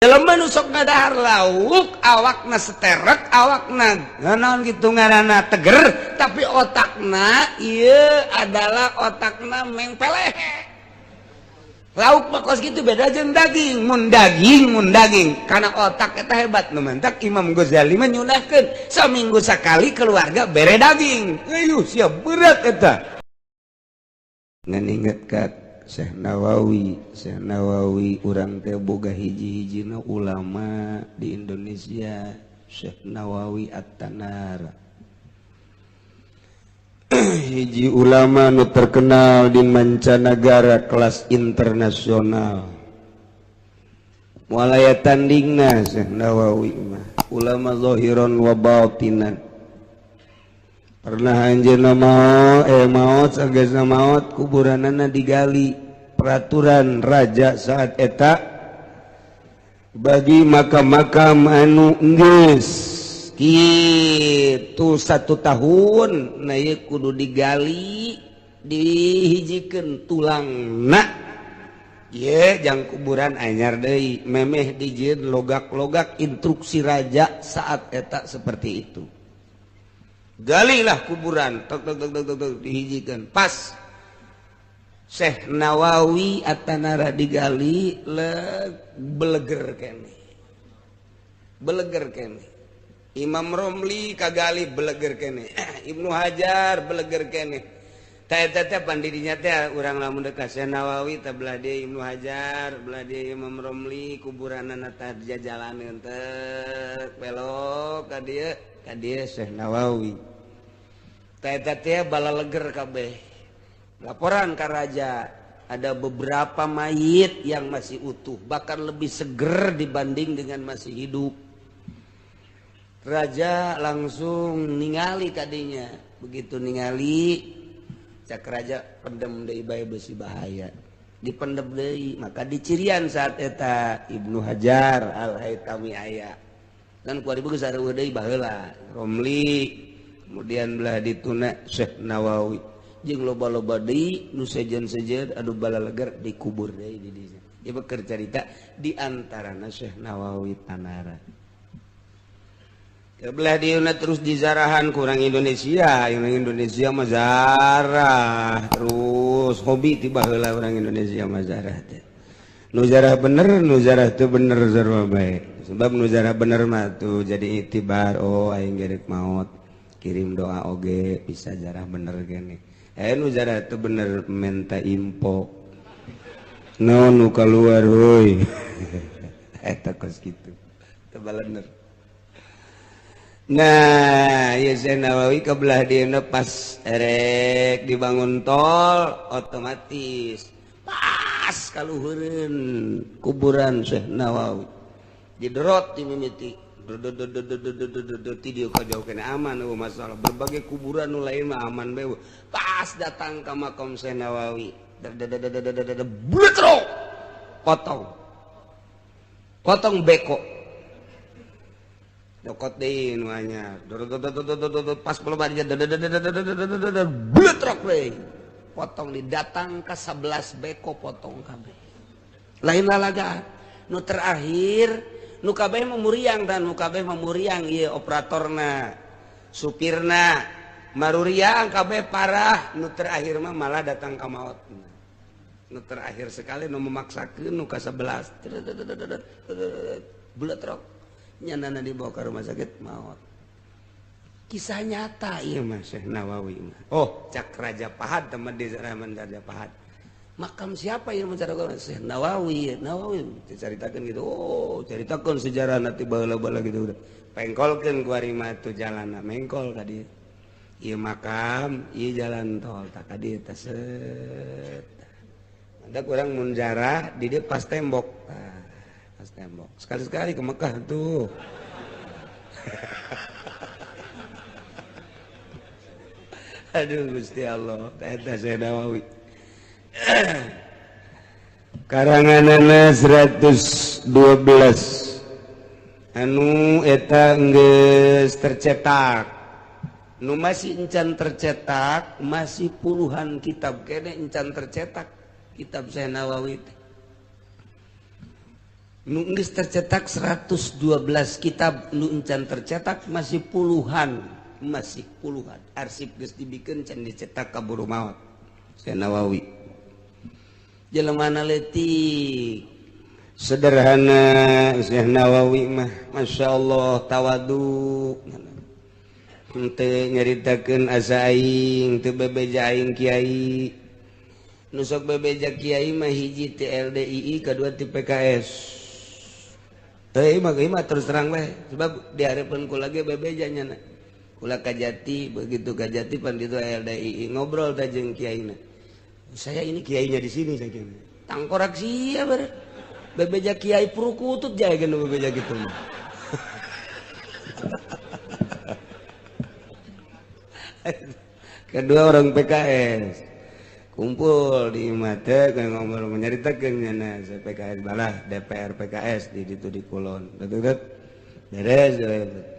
jelema nu sok ngadahar lauk awakna seterek awakna naon kitu ngaranna teger tapi otakna ieu adalah otakna mengpeleh lauk mah kos kitu beda jeung daging mun daging karena otak eta hebat nu mantak Imam Ghazali mah nyunahkeun saminggu sakali keluarga bere daging ayo siap berat eta ngan inget ka Syekh Nawawi urang teh boga hiji-hijina ulama di Indonesia Syekh Nawawi At-Tanar hiji ulama nu terkenal di mancanagara kelas internasional mulai tandingna Syekh Nawawi mah ulama zahiran wa batinan pernah anjeunna maot sagesna maot kuburanana digali peraturan raja saat eta bagi makam-makam anu geus kitu 1 tahun na ieu kudu digali dihijikeun tulangna ye jang kuburan anyar deui memeh dijieun logak-logak instruksi raja saat eta seperti itu galilah kuburan dihijikeun pas Syekh Nawawi At-Tanara digali beleger kene Imam Romli kagali beleger kene Ibnu Hajar beleger kene teh pandidinya teh urang lamun dekat Syekh Nawawi teh belah dia Ibnu Hajar belah dia Imam Romli kuburanana teh jalaneun teh belok ka dieu Syekh Nawawi teh balaleger kabeh laporan ka raja ada beberapa mayit yang masih utuh bahkan lebih seger dibanding dengan masih hidup raja langsung ningali kadinya begitu ningali cak raja pendem deui bae beusi bahaya dipendem deui maka dicirian saat eta Ibnu Hajar Al-Haytami aya dan kuari beus sareueuh deui baheula Romli kemudian belah dituna Syekh Nawawi jeung loba-loba deui nu sejen-sejen adu balaleger dikubur deui di dieu. Ieu keur carita di antarana Syekh Nawawi Tanara. Belah dieuna terus dizarahan ku urang Indonesia, mah zarah terus hobi tiba heula urang Indonesia mah zarah teh. Nu zarah bener, nu zarah teu bener sarua bae. Sebab nu zarah bener mah tuh jadi itibar oh aing gerek maot. Kirim doa oge bisa jarah bener gini nu jarah itu bener minta info nu keluar hoi eta kos gitu tebalener nah ya Syekh Nawawi kebelah dieuna pas erek dibangun tol otomatis pas kaluhureun kuburan Syekh Nawawi diderot di mimiti dia kajauh kena aman masalah berbagai kuburan nu lain mah aman bae pas datang ke makam Syekh Nawawi bletro potong beko dokot deui nu anyar pas pelebari bletrok deui potong didatang ke 11 beko potong kabeh lain lalaga nu terakhir nu kabeh memuriang dan nu kabeh memuriang ieu operatorna supirna maruriang kabeh parah nu terakhir mah malah datang ka maot nu terakhir sekali nu memaksakeun nu ka 11 bletrok nyanana dibawa ke rumah sakit maot kisah nyata ieu mah Syekh Nawawi oh cak Raja Pahad teman di zaman Raja Pahad makam siapa yang menceritakan Syekh Nawawi diceritakan gitu oh ceritakan sejarah nanti bala-bala gitu udah pengkolkeun ku ari mah tu jalanna mengkol ka dieu ieu makam ieu jalan tol tak ka dieu teh set ada kurang mun jarah di dieu pas tembok sekali-sekali ke Mekah tuh aduh Gusti Allah eta Syekh Nawawi karanganana 112 anu eta geus tercetak nu masih encan tercetak masih puluhan kitab kene encan tercetak kitab Syekh Nawawi Geus tercetak 112 kitab, nu encan tercetak masih puluhan, arsip geus dibikeun can dicetak kaburu maot. Syekh Nawawi jelema leutik sederhana. Syekh Nawawi mah masyaallah tawadu, henteu nyaritakeun asa aing, teu bebeja aing kiai. Nu sok bebeja kiai mah hiji ti LDII, kadua ti PKS. Mah terus terang weh, sebab dihareupeun kula ge bebeja nyana. Kula kajati, begitu kajati pan ditu LDII ngobrol teh jeung kiaina. Saya ini kiainya di sini saya kira. Tangkorak sia bare. Bebeja kiai purukutut jae geus bebeja kitu mah. Kedua orang PKS kumpul di mata ngomong menyaritakeun nyana PKS balah DPR PKS di ditu di Kulon. Dedet beres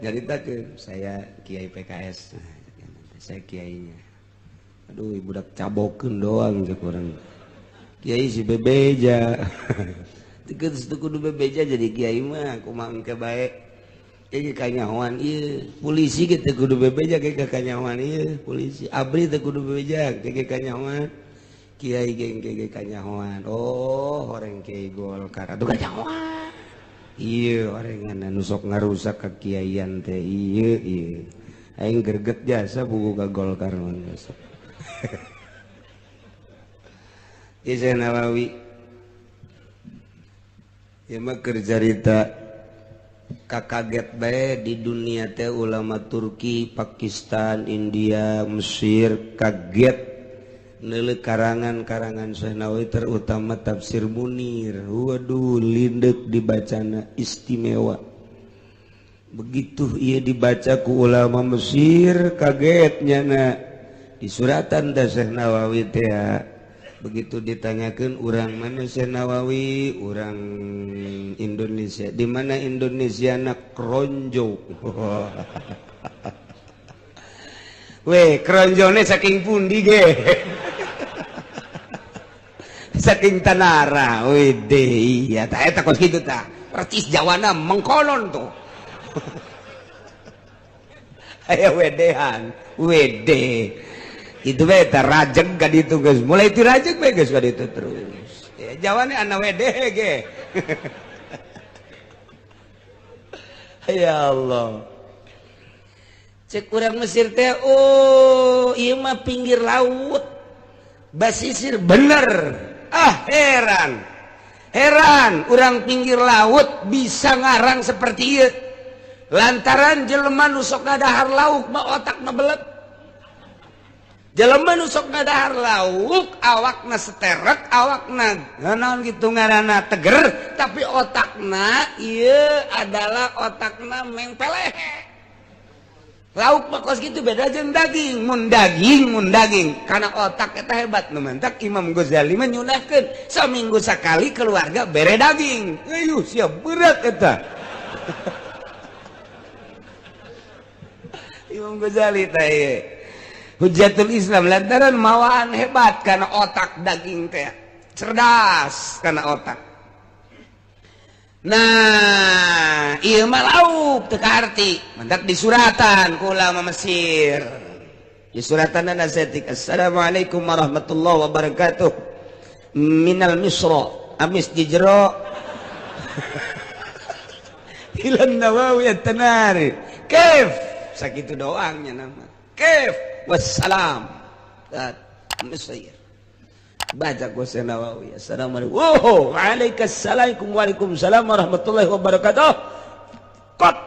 nyaritakeun saya kiai PKS. Nah, saya kiainya. Aduh budak cabokeun doang cek urang. Kiai si bebeja. Teu kudu bebeja jadi kiai mah kumaha engke bae. Ieu kanyahoan ieu polisi ge teu kudu bebeja ge kanyahoan ieu polisi. Abri teu kudu bebeja ge kanyahoan. Kiai ge kanyahoan. Oh, horeng kiai Golkar atuh kanyahoan. Ieu orengan anu sok ngarusak kakiaian teh ieu. Aing greget jasa buku ka Golkar mah besok. Syekh Nawawi ieu mah keur carita kakaget bae di dunia teh ulama Turki, Pakistan, India, Mesir kaget neuleuk karangan-karangan Syekh Nawawi terutama tafsir Munir. Waduh lindek dibacana istimewa. Begitu ia dibaca ku ulama Mesir kaget nyana. Di suratan teh Syekh Nawawi teh begitu ditanyakeun urang mana Syekh Nawawi, urang Indonesia. Di mana Indonesia nak kronjo. Weh, kronjone saking pundi ge? Saking Tanara. Weh deh, iya tah eta kos kitu tah. Percis Jawana mengkonon tuh. Aya wedehan, wede. Itu we tah rajeg ka ditu geus. Mulai ti rajeg we geus ka ditu terus. Ya Jawane ana wede ge. Ya Allah. Cek urang Mesir teh, oh ieu mah pinggir laut. Basisir bener. Ah heran urang pinggir laut bisa ngarang seperti ieu. Lantaran jelema nu sok ngadahar lauk mah otakna belet. Jelema nu sok ngadahar lauk awakna seterek, awakna naon kitu ngaranna teger, tapi otakna ieu adalah otakna mengpelehe. Lauk mah kos kitu beda jeung daging. Mun daging karena otak eta hebat nu mantak Imam Ghazali mah nyunahkeun saminggu sakali keluarga bere daging. Ayo sia berat eta. Imam Ghazali teh Hujjatul Islam lantaran mawaan hebat karena otak daging teh. Cerdas karena otak. Nah, ieu mah lauk teu kaarti. Mantak di suratan ku ulama Mesir. Di suratan nasetik Assalamualaikum warahmatullahi wabarakatuh. Minal Misra, amis di jero. Ilan Nawawi at-Tanari. Kaif? Sakitu doangnya nama. Kaif? Wassalam. Mesir. Baca ku Syekh Nawawi. Assalamualaikum. Oh, waalaikumsalam warahmatullahi wabarakatuh. Kot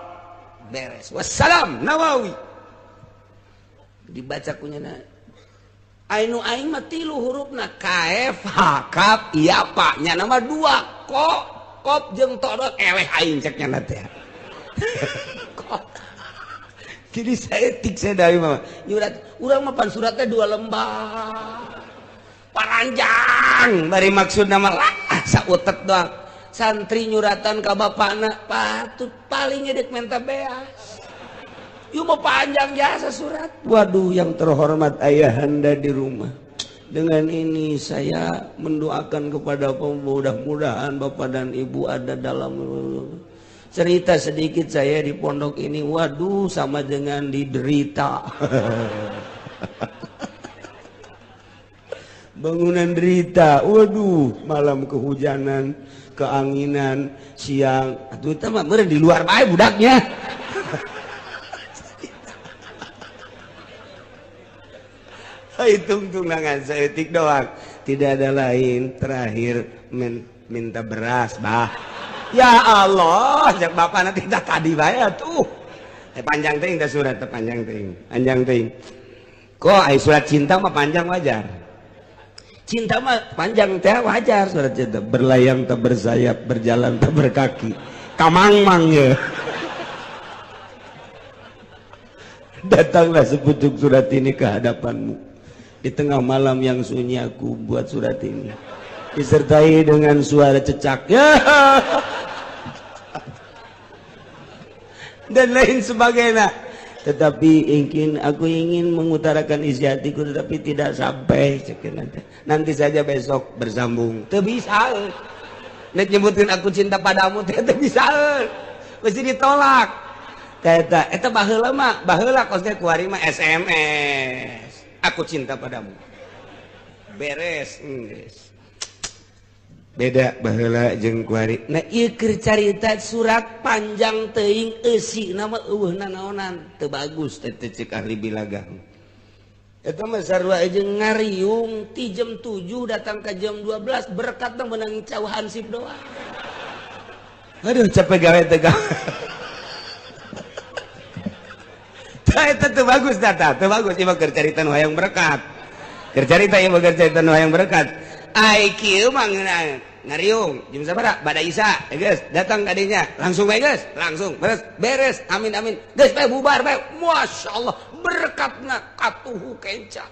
beres. Wassalam Nawawi. Dibaca kunyana. Ainu aing mah 3 hurufna kaef, hakap, iya pak. Nya nama 2 kop jeung todot eleh aing cek nya teh. Kop. Jadi saya etik saya dari mama. Nyurat urang mah pan suratnya 2 lembar. Paranjang bari maksud nama lah sautet doang. Santri nyuratan ka bapana patut paling edek menta beas. Ieu mah panjang jasa surat. Waduh yang terhormat ayahanda di rumah. Dengan ini saya mendoakan kepada mudah-mudahan Bapak dan Ibu ada dalam cerita sedikit saya di pondok ini. Waduh, sama dengan diderita. Bangunan derita. Waduh, malam kehujanan, keanginan, siang. Atuh teh mah meureun di luar bae budaknya. Hitung tunangan seetik doang, tidak ada lain. Terakhir minta beras, bah. Ya Allah, jak bapak nanti tak tadi bae tuh. Panjang ting dah surat panjang ting. Kok ai surat cinta mah panjang wajar. Cinta mah panjang teh wajar surat cinta. Berlayang tak bersayap, berjalan tak berkaki. Kamang-mang ya. Datanglah sepucuk surat ini ke hadapanmu. Di tengah malam yang sunyi aku buat surat ini, disertai dengan suara cecak ya dan lain sebagainya. Tetapi aku ingin mengutarakan isi hatiku, tetapi tidak sampai. Nanti saja besok bersambung. Teu bisa. Nek nyebutin aku cinta padamu teu bisa. Mesti ditolak. Eta baheula mah, baheula kosnya kuari mah SMS. Aku cinta padamu. Beres, Inggris. Beda baheula jeung kuari. Nah, ieu keur carita surat panjang teuing eusi nama eueuhna naonan teu bagus teh ceuk ahli bilagang. Eta mah sarua jeung ngariung ti jam 7 datang ke jam 12 berkat teh menang cauh hansip doang. Aduh capek gawe teh gawe. Eta teu bagus data, teu bagus ieu mah keur carita nu hayang berkat. Keur carita ieu mah keur carita nu hayang berkat. Ai kieu mah ngariung jam sabaraha? Bada Isya, geus datang ka dinya. Langsung bae geus, langsung beres. Amin amin. Geus bae bubar bae. Masyaallah berkatna katuhu kenca.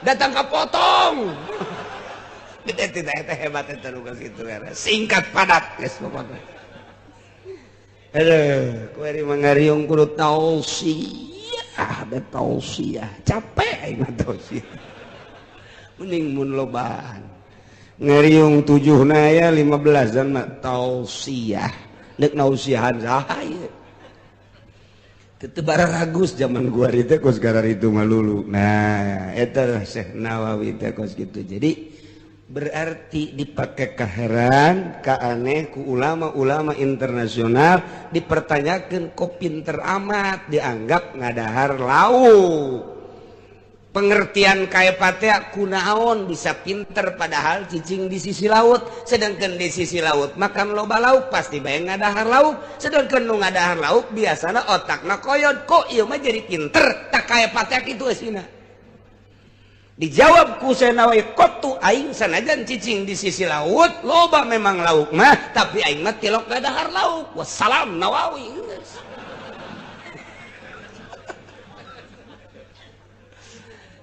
Datang ka potong. Eta hebat eta nu geus kitu singkat padat geus pokokna. Aduh, kuari mangariung kudu tausiah, capek aing mah tausiah. Mending mun lobaan. Ngariung 7 na aya 15 dan mah tausiah. Nek nausiahan saha ieu? Teu bararagus zaman gua teh kos garar itu mah lulu. Nah, eta Syekh Nawawi teh kos kitu. Jadi berarti dipakai kaheran, kaaneh ku ulama-ulama internasional dipertanyakan kok pinter amat dianggap ngadahar lauk. Pengertian kaya patea kunaon bisa pinter padahal cicing di sisi laut, sedangkan di sisi laut makan loba lauk pasti bae ngadahar lauk, sedangkan nu ngadahar lauk biasana otakna koyod. Kok ieu mah jadi pinter tak kaya patea kitu eusina. Dijawab ku Syekh Nawawi, kotu aing sanajan cicing di sisi laut, loba memang lauk mah, tapi aing mah tilok gadahar lauk. Wassalam Nawawi.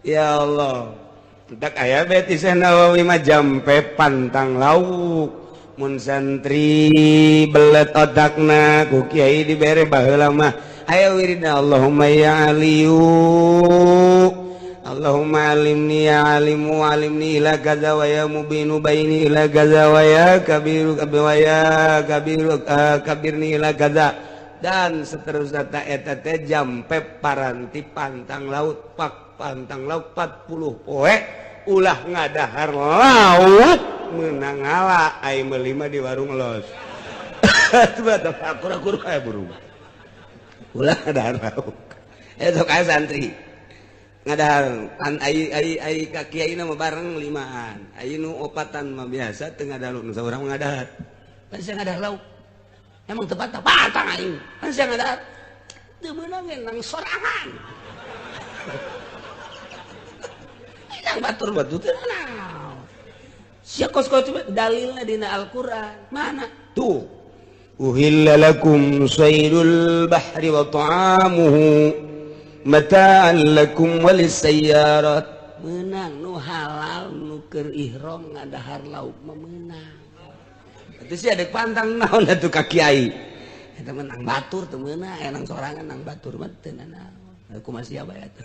Ya Allah. Tak aya beti Syekh Nawawi mah jampe pantang lauk. Mun santri belet otakna ku kiai dibere baheula mah aya wiridna Allahumma ya aliyu Allahumma alimni ya alimu alimni ila kaza wa ya mubinu baini ila kaza wa ya kabiru wa ya kabiru kabirni ila kaza dan seterusnya eta teh jampe paranti pantang laut pantang laut 40 poe ulah ngadahar laut meunang ngala ai meuli mah di warung los. Coba teh akur-akur aya burung. Ulah ngadahar laut. Eta kae santri. Ngadahar ai ka kiai na bareng 5an. Ai nu 4an mah biasa teu ngadahar nu saurang ngadahar. Pan sia ngadahar lauk. Emang tepat patang aing. Pan sia ngadahar. Teu meunang nang sorangan. Nang batur-batur teh naon. Sia kos-kos dalilna dina Al-Qur'an. Mana? Tuh. Uhilla lakum saydul bahri wa ta'amuhu mata'an lakum walis-sayyarat. Meunang nu halal nu keur ihram ngadahar lauk mah meunang. Atuh sia deuk pantang naon atuh ka kiai. Eta mah nang batur teu meunang, nang sorangan nang batur mah teu naon. Aku masih aba atuh.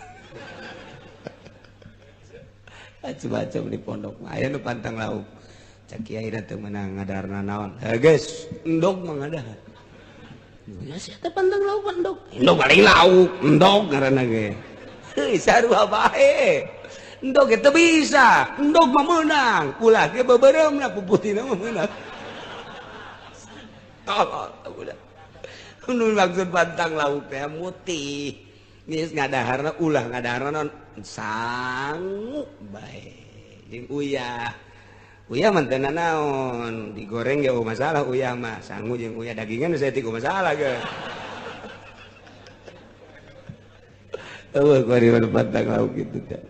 macam-macam di pondok aya nu pantang lauk cak kiai teh meunang ngadarna naon geus endog mah ngadahar ya sia teh pantang lauk endog endog paling lauk endog ngaranna ge heuh sarua bae endog teh bisa endog mah meunang ulah ge bebereumna puputina mah meunang udah nu maksud pantang lauk teh mutih geus ngadaharna ulah ngadaharna sangu bae jeung uyah mah teu naon digoreng ge masalah uyah mah sangu jeung uyah dagingan saeutik masalah ge eueuh kuari pantang lauk kitu teh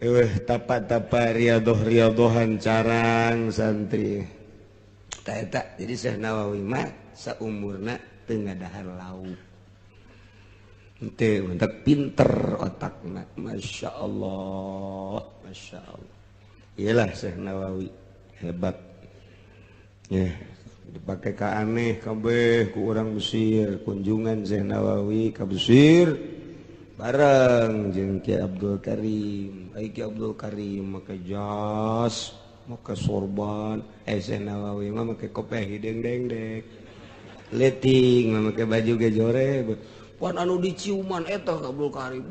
eueuh tapa-tapa riadoh-riadohan carang santri tah eta jadi Syekh Nawawi mah saumurna teu ngadahar lauk teu mentek pinter otakna masyaallah iyalah Syekh Nawawi hebat ya dipakai ka aneh kabeh ku urang Mesir kunjungan Syekh Nawawi ka Mesir bareng jeung Ki Abdul Karim Ki Abdul Karim make jas make sorban Syekh Nawawi mah make kopeh hideng dengdek leting mah make baju gejore pan anu diciuman eta Abdul Karim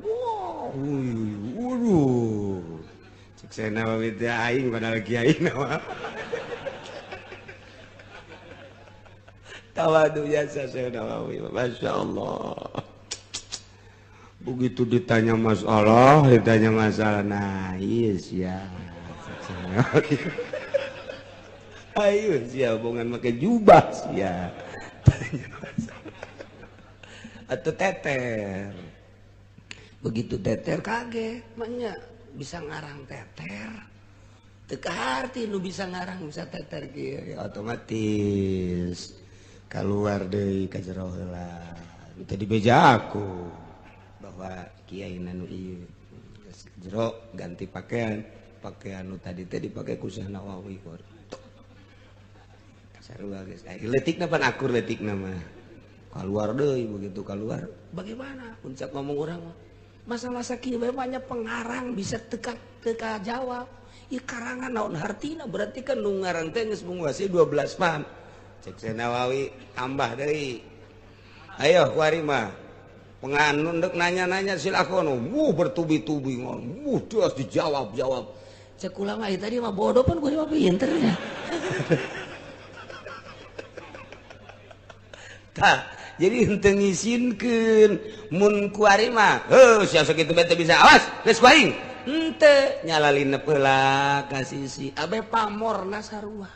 waduh cek Syekh Nawawi teh aing padahal kiai nama tawadu jasa Syekh Nawawi masyaallah begitu ditanya masalah nah iya sia ayo sia bongan make jubah sia tanya masalah atau teter begitu teter kaget maknya bisa ngarang teter teka arti nu bisa ngarang bisa teter kieu ya otomatis keluar deui ka jero heula teu dibeja aku bahwa kiai nu ieu jero ganti pakaian nu tadi teh dipake ku Syekh Nawawi sarua geus leutikna pan akur leutikna mah keluar deui begitu keluar bagaimana puncak ngomong urang mah masa-masa kieu banyak pengarang bisa teka jawab ieu karangan naon hartina berarti kan nu ngarang teh geus menguasai 12 paham cek Syekh Nawawi tambah deui ayo kuari mah penganun dek nanya-nanya silakan bertubi-tubi terus dijawab cek ulama tadi mah bodoh pan gue mah pinternya tah jadi henteu ngisinkeun mun kuari mah sia sakitu bete bisa awas geus kuaing henteu nyalalin heula ka sisi abe pamorna sarua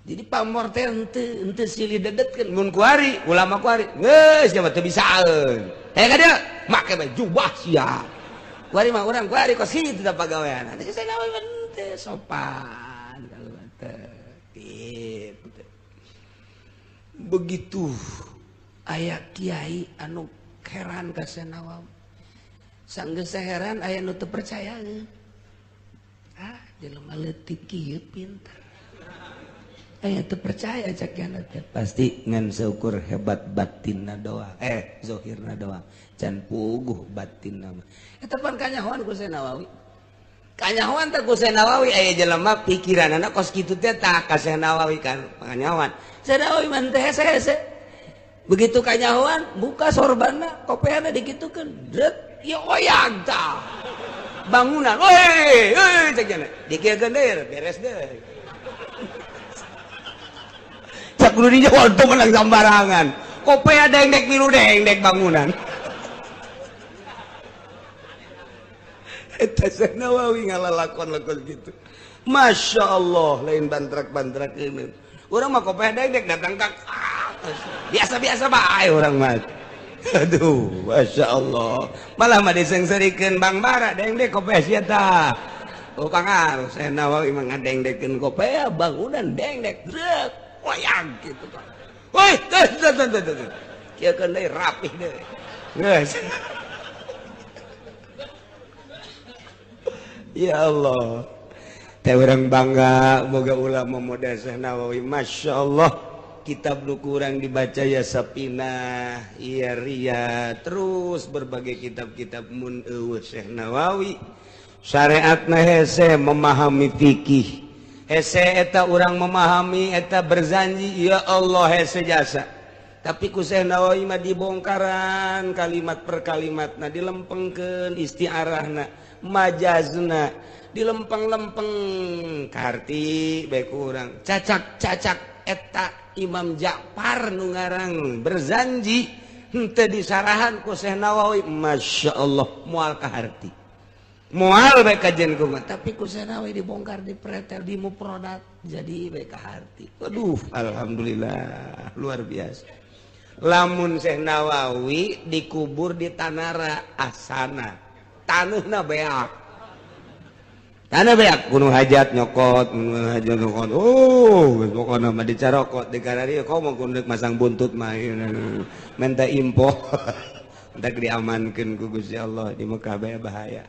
jadi pamor teh henteu silih dedetkeun mun kuari ulama kuari geus nya teu bisaeun ka dieu make jubah sia kuari mah urang kuari kos kitu da pagawean teh saya nawe teh sopan kalau teh gitu begitu aya kiai anu heran ka Syekh Nawawi sanggeus heran aya nu teu percayaeun jelema leutik kieu pinter aya teu percaya cakiana teh pasti ngan seukur hebat batinna doang zahirna doang can puguh batinna mah eta pan kanyahoan ku Syekh Nawawi kanyahoan teh ku Syekh Nawawi aya jelema pikiranna kos kitu teh tah ka Syekh Nawawi kan kanyahoan Syekh Nawawi mah teh hese begitu kanyahoan buka sorbanna kopeana dikitukeun dret ya oyag tah bangunan cakiana dikiekeun deui beres deui cak kudu dijawab tuh menang sambarangan kopea dengdek milu dengdek bangunan eta Syekh Nawawi ngalalakon-lakon gitu Masya Allah lain bantrak-bantrak ini orang mah kopea dengdek datang kak biasa-biasa bae orang mah aduh Masya Allah malah mah disengserikeun Bang Bara dengdek kopea sia tah pangaruh Syekh Nawawi mah ngadengdekeun kopea bangunan dengdek drek wayang gitu kan. Woi, tuh. Kieu kan deui rapih deui. Geus. Ya Allah. Teh urang bangga boga ulama model Syekh Nawawi. Masyaallah. Kitab nu kurang dibaca ya Sapinah, iya Riyad, terus berbagai kitab-kitab mun eueuh Syekh Nawawi. syariatna hese memahami fikih, hese eta urang memahami eta berjanji ya Allah hese jasa. Tapi ku Syekh Nawawi mah dibongkaran kalimat per kalimatna, dilempengkeun istiarahna, majazna, dilempeng-lempeng karti bae kurang. Cacak-cacak eta Imam Ja'far nu ngarang berjanji henteu disarahan ku Syekh Nawawi, masyaallah moal ka harti. Moal bae kajen kumaha, tapi ku Syekh Nawawi dibongkar, dipretel, dimuprodat jadi bae ka harti. Aduh, alhamdulillah luar biasa. Lamun Syekh Nawawi dikubur di Tanara asana taneuhna beak, tanah beak kuno hajat nyokot, pokona mah dicarokot di karari kau mau kuno masang buntut mah minta impo tak diamankeun ku Gusti Allah di Mekah bae bahaya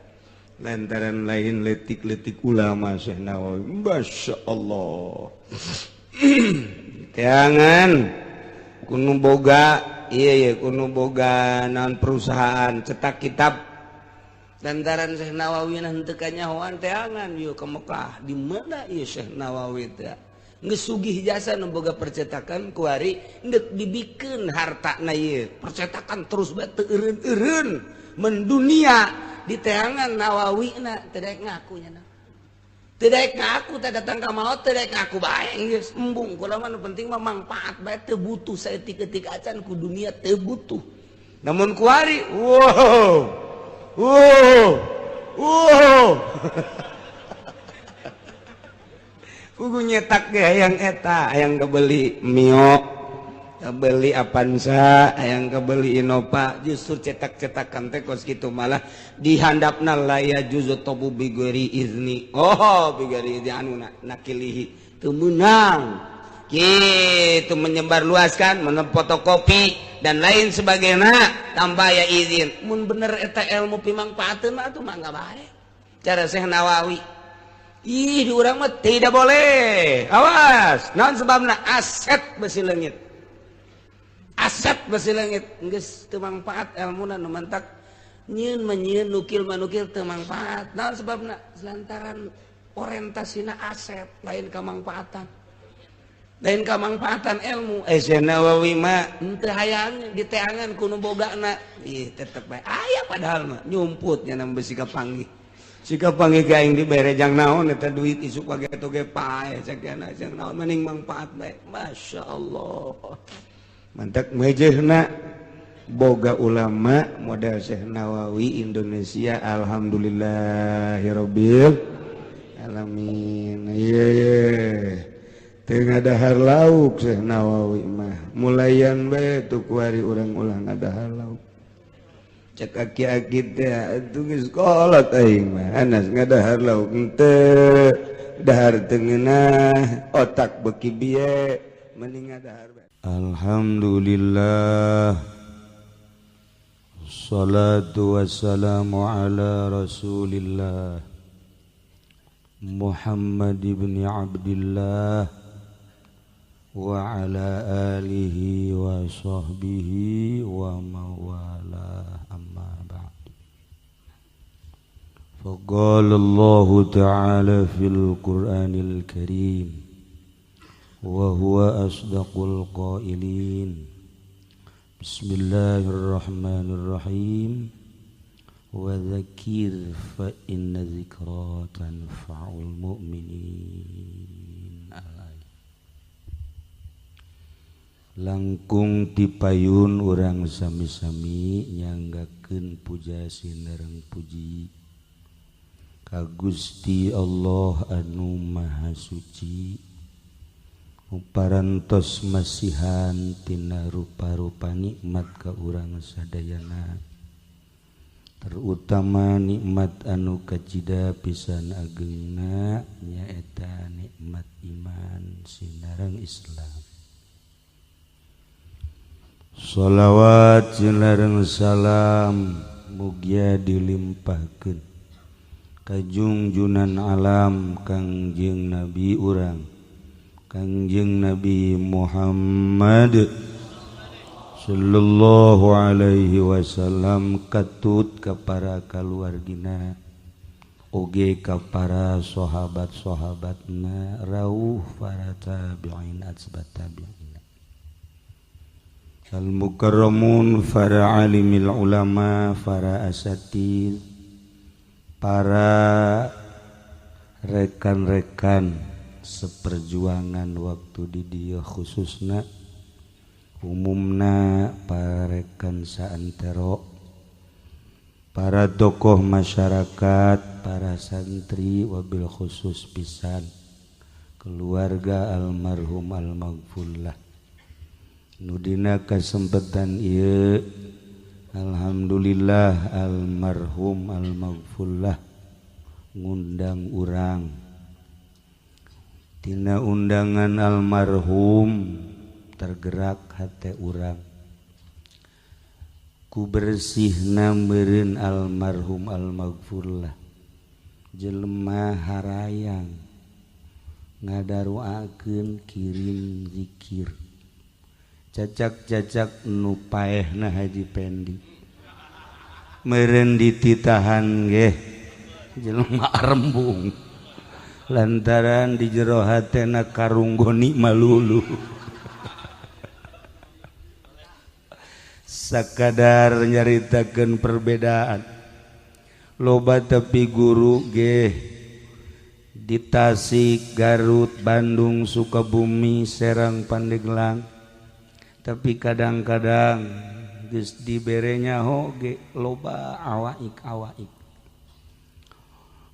lantaran lain letik-letik ulama Syekh Nawawi, masya Allah. Jangan kuno boga, iya kuno boga naon perusahaan cetak kitab lantaran Syekh Nawawi henteu kanyahoan teangan yeuh ke Mekah di mana ieu Syekh Nawawi teh geus sugih jasa nu boga percetakan kuari geus dibikeun hartana ieu percetakan terus bae teu eureun-eureun mendunia di teangan Nawawina teu daek ngaku nya. Teu daek ngaku teh datang ka maot teu daek ngaku bae geus embung kunaon mah nu penting mah manfaat bae teu butuh saeutik-eutik acan ku dunia teu butuh. Namun kuari wow. Kudu nyetak ge hayang eta, hayang kebeli Mio, kebeli Avanza, hayang kebeli Innova, justru cetak-cetakan teh kos kitu malah dihandapna laya juzu tobu bigori izni. Oh, bigori izni anu nakilihi teu meunang. Gitu menyebar luaskan, fotokopi dan lain sebagainya tanpa ya izin. Mun bener eta ilmu pimangpaateun mah atuh mah enggak bae. Cara Syekh Nawawi. Ih, di urang mah tidak boleh. Awas, naon sebabna aset besi leungit. Aset besi leungit geus teu mangpaat ilmuna nu mantak nyieun mah nyieun nukil mah nukil teu mangpaat. Naon sebabna? Lantaran orientasina aset lain kamangpaatan. Lain kamanfaatan ilmu. Syekh Nawawi mah henteu hayang diteangan ku nu bogana. Ih tetep bae aya padahal mah nyumput nya nam besi kapanggih. Sika panggih ge aing diberejang naon eta duit isuk page toge pae sakiana jeung naon mending manfaat bae. Masyaallah. Mantak mejehna boga ulama model Syekh Nawawi Indonesia alhamdulillahirabbil alamin. Ye. Tengah dahar lauk Syekh Nawawi mah mulayan bae tu kuari urang ulah ngadahar lauk cek aki-aki teh atuh geus kolot aing mah anas ngadahar lauk henteu dahar teu ngeunah otak beuki bieu mending ngadahar bae. Alhamdulillah salatu wassalamu ala Rasulillah Muhammad ibn Abdillah wa ala alihi wa sahbihi wa mawala amma ba'd. Faqala Allah ta'ala fil Qur'anil Karim wa huwa asdaqul qailin. Bismillahirrahmanirrahim. Wa dzakir fa inna dzikra tanfa'ul mu'minin. Langkung tipayun urang sami-sami nyanggakeun puja sinereng puji ka Gusti Allah anu Maha Suci parantos masihan tina rupa-rupa nikmat ka urang sadayana terutama nikmat anu kacida pisan ageungna nyaeta nikmat iman sinareng Islam. Shalawat jeung salam mugia dilimpahkeun ka junjunan alam Kangjeng Nabi urang Kangjeng Nabi Muhammad sallallahu alaihi wasallam katut ka para kaluargina oge ka para sahabat-sahabatna rawuh para tabi'in atsbat tabi'in al mukarramun para alimil ulama para asatid para rekan-rekan seperjuangan waktu di dia khususna umumna para rekan saantero para tokoh masyarakat para santri wabil khusus pisan keluarga almarhum almaghfurlah nudina kesempatan ieu alhamdulillah almarhum almaghfurlah ngundang urang tina undangan almarhum tergerak hate urang ku bersihna meureun almarhum almaghfurlah jelema harayang ngadaruakeun kirim zikir cacak-cacak nu paehna Haji Pendi meureun dititahan ge jelema rembung lantaran di jero hatena karunggoni malulu sakadar nyaritakeun perbedaan loba tapi guru ge di Tasik, Garut, Bandung, Sukabumi, Serang, Pandeglang tapi kadang-kadang geus diberenya hoge loba awaik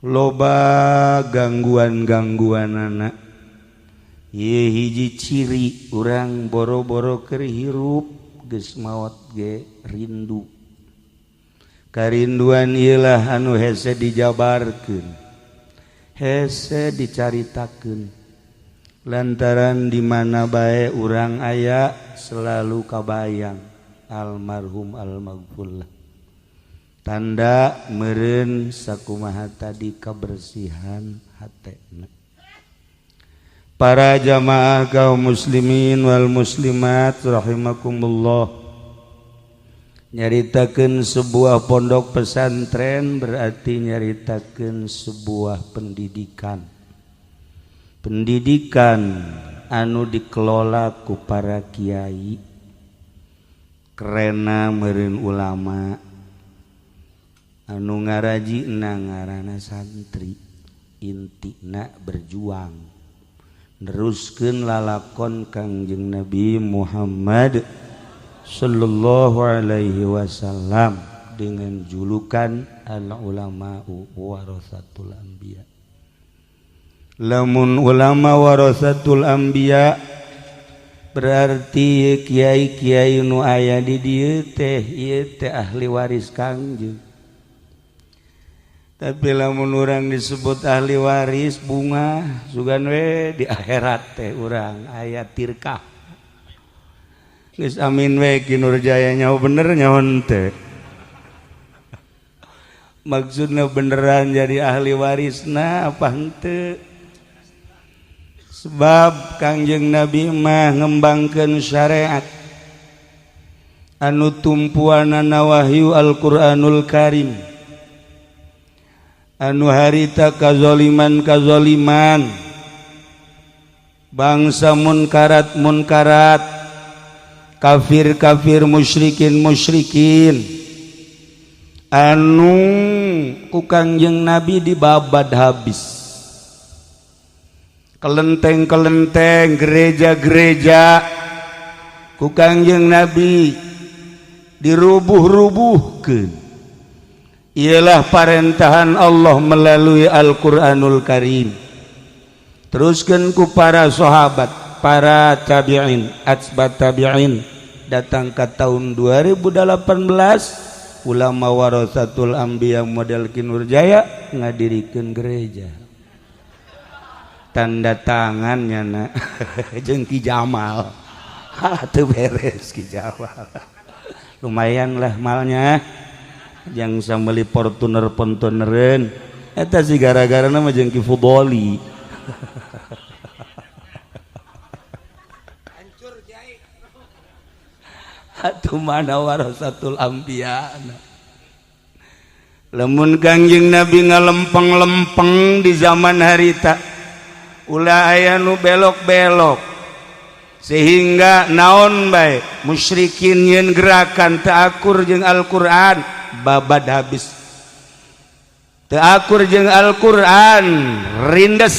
loba gangguan anak ye hiji ciri urang boro-boro keur hirup geus maot ge rindu karinduan ieulah anu hese dijabarkeun hese dicaritakeun lantaran di mana bae urang aya selalu kabayang almarhum almaghfurlah tanda meureun sakumaha tadi kebersihan hatena para jamaah kaum muslimin wal muslimat rahimakumullah nyaritakeun sebuah pondok pesantren berarti nyaritakeun sebuah pendidikan anu dikelola ku para kiai kerena meureun ulama anu ngarajina ngaranna santri intina berjuang neruskeun lalakon Kangjeng Nabi Muhammad sallallahu alaihi wasallam dengan julukan al ulama'u warasatul anbiya lamun ulama warasatul anbiya berarti kiai-kiai nu aya di dieu teh ieu teh ahli waris Kangjeng tapi lamun urang disebut ahli waris bunga sugan we di akhirat teh urang aya tirkah geus amin we Ki Nurjaya nyaho bener nyaho teh maksudna beneran jadi ahli warisna apa henteu sebab Kangjeng Nabi mah ngembangkeun syariat anu tumpuanana wahyu Al-Qur'anul Karim anu harita kazoliman bangsa munkarat kafir musyrikin anu ku Kangjeng Nabi dibabad habis kelenteng gereja ku Kangjeng Nabi dirubuh-rubuhkeun ialah parentahan Allah melalui Al-Qur'anul Karim teruskan ku para sahabat para tabi'in atsbat tabi'in datang ke tahun 2018 ulama warasatul anbiya model Ki Nurjaya ngadirikeun gereja tanda tangannya na jeung Ki Jamal teu beres Ki Jamal lumayan lah malnya yang sambeli Fortuner pontonereun eta si gara-gara nama jeung Ki Fudoli hancur jai atuh mana warasatul anbiya Lamun Kangjeng Nabi ngalempeng-lempeng di zaman harita ulah aya nu belok-belok sehingga naon bae musyrikin yen gerakan teu akur jeung Al-Qur'an babad habis. Teu akur jeung Al-Qur'an rindes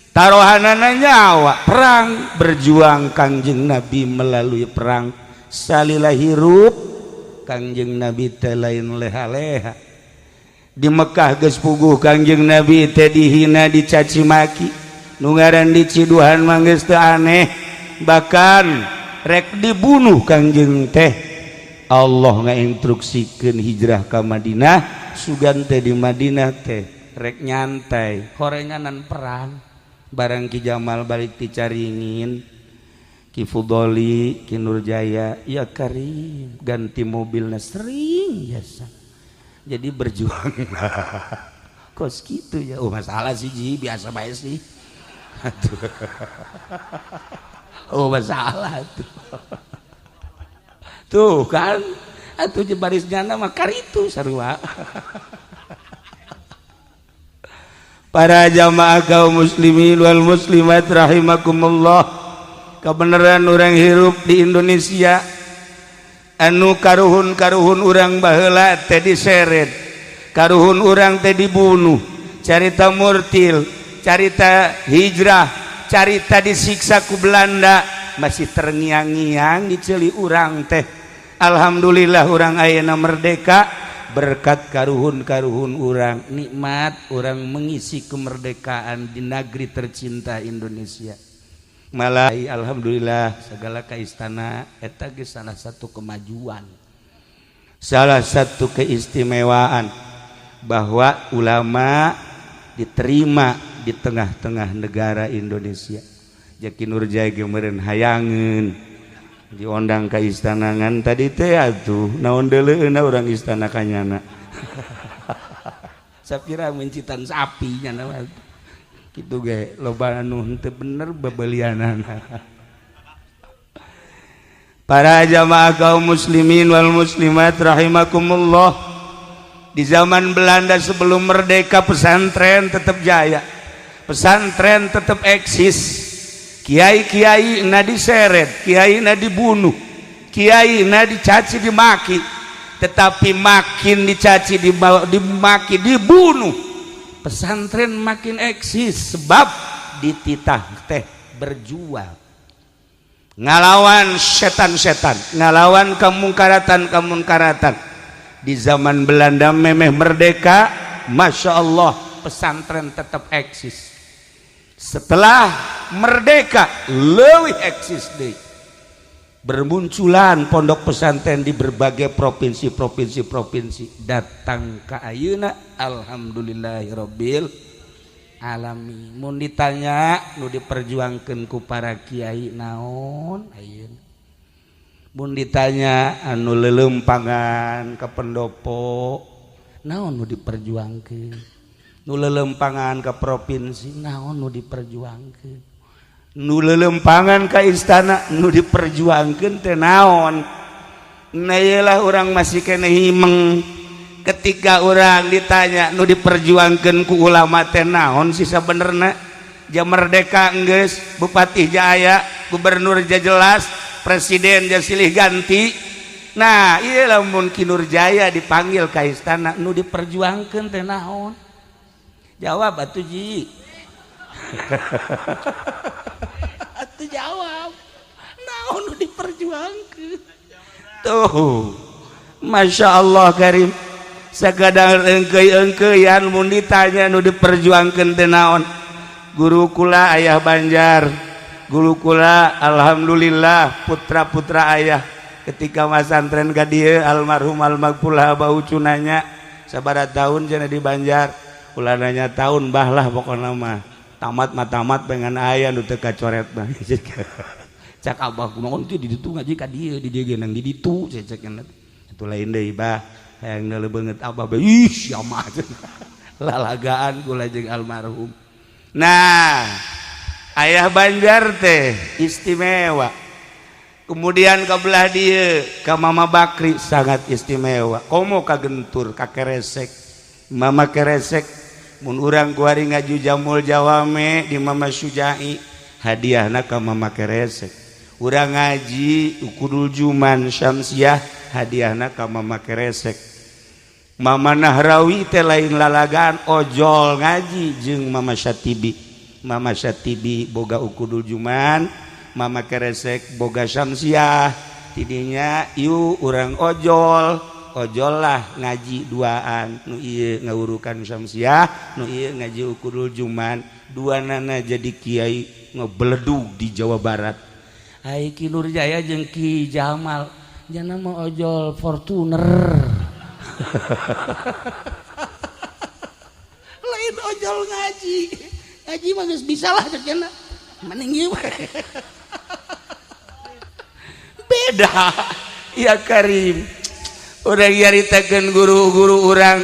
taruhanana nyawa perang berjuang Kangjeng Nabi melalui perang salila hirup Kangjeng Nabi teh lain leha-leha. Di Mekah geus puguh Kangjeng Nabi teh dihina dicaci maki, nu ngaran diciduhan mah geus teu aneh, bahkan rek dibunuh Kangjeng teh. Allah ngainstruksikeun hijrah ka Madinah, sugan teh di Madinah teh rek nyantai, horenganan perang. Barang Ki Jamal balik dicaringin Ki Fudoli, Ki Nurjaya, ya Karim ganti mobilnya sering biasa. Jadi berjuang. Kos gitu ya. Oh masalah sih Ji, biasa bae sih. Aduh. Oh masalah tuh. Tuh kan, atuh barisnya nama karitu sarua. Para jamaah kaum muslimin wal muslimat rahimakumullah. Kebenaran orang hirup di Indonesia anu karuhun-karuhun orang baheula teh diseret, karuhun orang teh dibunuh, carita murtil, carita hijrah, carita disiksa ku Belanda masih terngiang-ngiang diceuli urang teh. Alhamdulillah urang ayeuna merdeka berkat karuhun-karuhun urang, nikmat urang mengisi kemerdekaan di negeri tercinta Indonesia. Malah alhamdulillah segala kaistana eta ge salah satu kemajuan, salah satu keistimewaan bahwa ulama diterima di tengah-tengah negara Indonesia. Jaki Nurjaya ge meureun hayangeun diondang ka istana ngan tadi teh atuh naon deuleueuna urang istana kanyana. Sapira mencitan sapi nya naon kitu ge loba anu henteu bener babelianana. Para jamaah kaum muslimin wal muslimat rahimakumullah, di zaman Belanda sebelum merdeka pesantren tetap jaya, pesantren tetap eksis. Kiai-kiai na diseret, kiai na dibunuh, kiai na dicaci dimaki, tetapi makin dicaci dimaki dibunuh pesantren makin eksis sebab dititah teh berjuang ngalawan setan-setan, ngalawan kemungkaratan di zaman Belanda memeh merdeka. Masya Allah pesantren tetap eksis. Setelah merdeka leuwih eksis deui, bermunculan pondok pesantren di berbagai provinsi datang ke ayeuna alhamdulillahirabbil alamin. Mun ditanya nu diperjuangkeun ku para kiai naon ayeuna, mun ditanya anu leuleumpangan ka pendopo naon nu diperjuangkeun, nu leuleumpangan ka provinsi naon nu diperjuangkeun, nu leuleumpangan ka istana nu diperjuangkeun teh naon. Nah iyalah orang masih kena himeng ketika orang ditanya nu diperjuangkeun ku ulama teh naon sih sabenerna. Ja merdeka geus, bupati ja aya, gubernur ja jelas, presiden ja silih ganti. Nah iyalah mun Ki Nurjaya dipanggil ka istana nu diperjuangkeun teh naon. Jawab atuh Ji. Atuh jawab naon nu diperjuangkeun tuh. Masya Allah Karim, sagadang engkeuy-engkeuyan mun ditanya nu diperjuangkeun teh naon. Guru kula ayah Banjar, guru kula alhamdulillah putra-putra ayah ketika masantren ka dieu almarhum almagfulah bau cunanya sabaraha tahun cenah di Banjar. Ulah nanya tahun bah lah pokokna mah tamat mah tamat pengen aya nu teu kacoret mah. Cak abah kunaon teh di ditu ngaji ka dieu di dieu ge nang di ditu cek atuh lain deui bah hayang neuleuh beungeut abah bae ih sia mah lalagaan kula jeung almarhum. Nah ayah Banjar teh istimewa kemudian kabelah dia ka Mama Bakri sangat istimewa komo ka gentur ka keresek Mama keresek mun urang kuari ngaju jamul jawame di Mama Syujai hadiahna ka Mama keresek urang ngaji ukudul juman syamsiah hadiahna ka Mama keresek Mama Nahrawi teh lain lalagaan ojol ngaji jeung Mama Syatibi boga ukudul juman Mama keresek boga syamsiah tidinya ieu urang ojol lah ngaji duaan nu ieu ngawurukan syamsiah nu ieu ngaji ukudul juman duanana jadi kiai ngebeledug di Jawa Barat ai Ki Nurjaya jeung Ki Jamal jangan mah ojol Fortuner lain ojol ngaji mah geus bisa lah cenah mending ieu beda ya Karim urang nyaritakeun guru-guru urang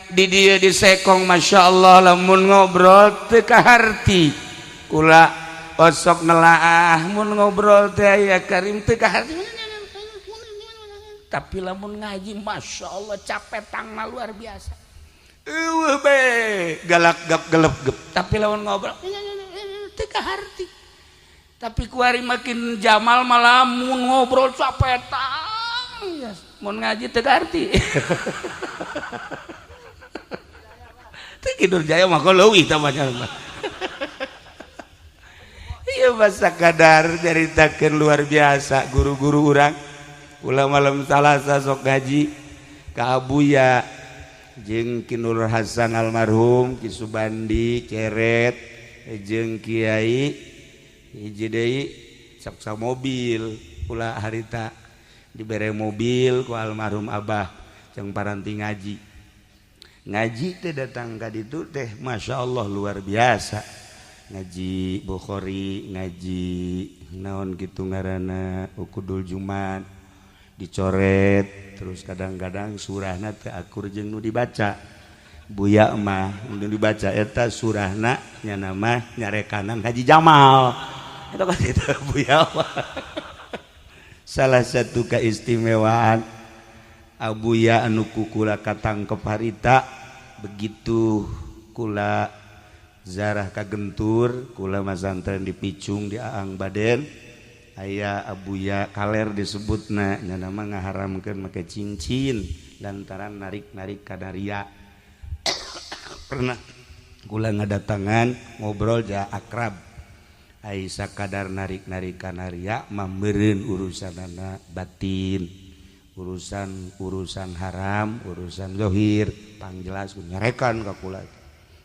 di dieu di Sekong Masya Allah lamun ngobrol teu kaharti kula osok nelaah mun ngobrol teh ya Karim teu kaharti tapi lamun ngaji Masya Allah capetang mah luar biasa be galak gelep tapi lamun ngobrol teu kaharti tapi kuari makin Jamal malah mun ngobrol capetang mun ngaji teu kaharti teu Ki Nurjaya mah leuwih tamanya ieu masa kadar nyaritakeun luar biasa guru-guru urang ulah malam Salasa sok ngaji ka Abuya jeung Ki Nur Hasan almarhum Ki Subandi Ceret jeung Kiai hiji deui sok mobil ulah harita dibere mobil ku almarhum Abah jeung paranti ngaji teh datang ka ditu teh Masya Allah luar biasa ngaji Bukhari ngaji naon kitu ngaranna ukudul juman dicoret terus kadang-kadang surahna teu akur jeung nu dibaca Buya mah nu dibaca eta surahna nya nama nyarekanan Haji Jamal eta kan eta Buya salah satu keistimewaan Abuya anu kula katangkep harita begitu kula zarah ka Gentur kula masantren di Picung di Aang Baden aya Abuya kaler disebutna nya nama ngaharamkeun make cincin lantaran narik-narik kadaria pernah kula ngadatangan ngobrol ja akrab ai sakadar narik-narik kanaria mah meureun urusanana batin urusan haram urusan zahir pangjelas nyarekan ka kula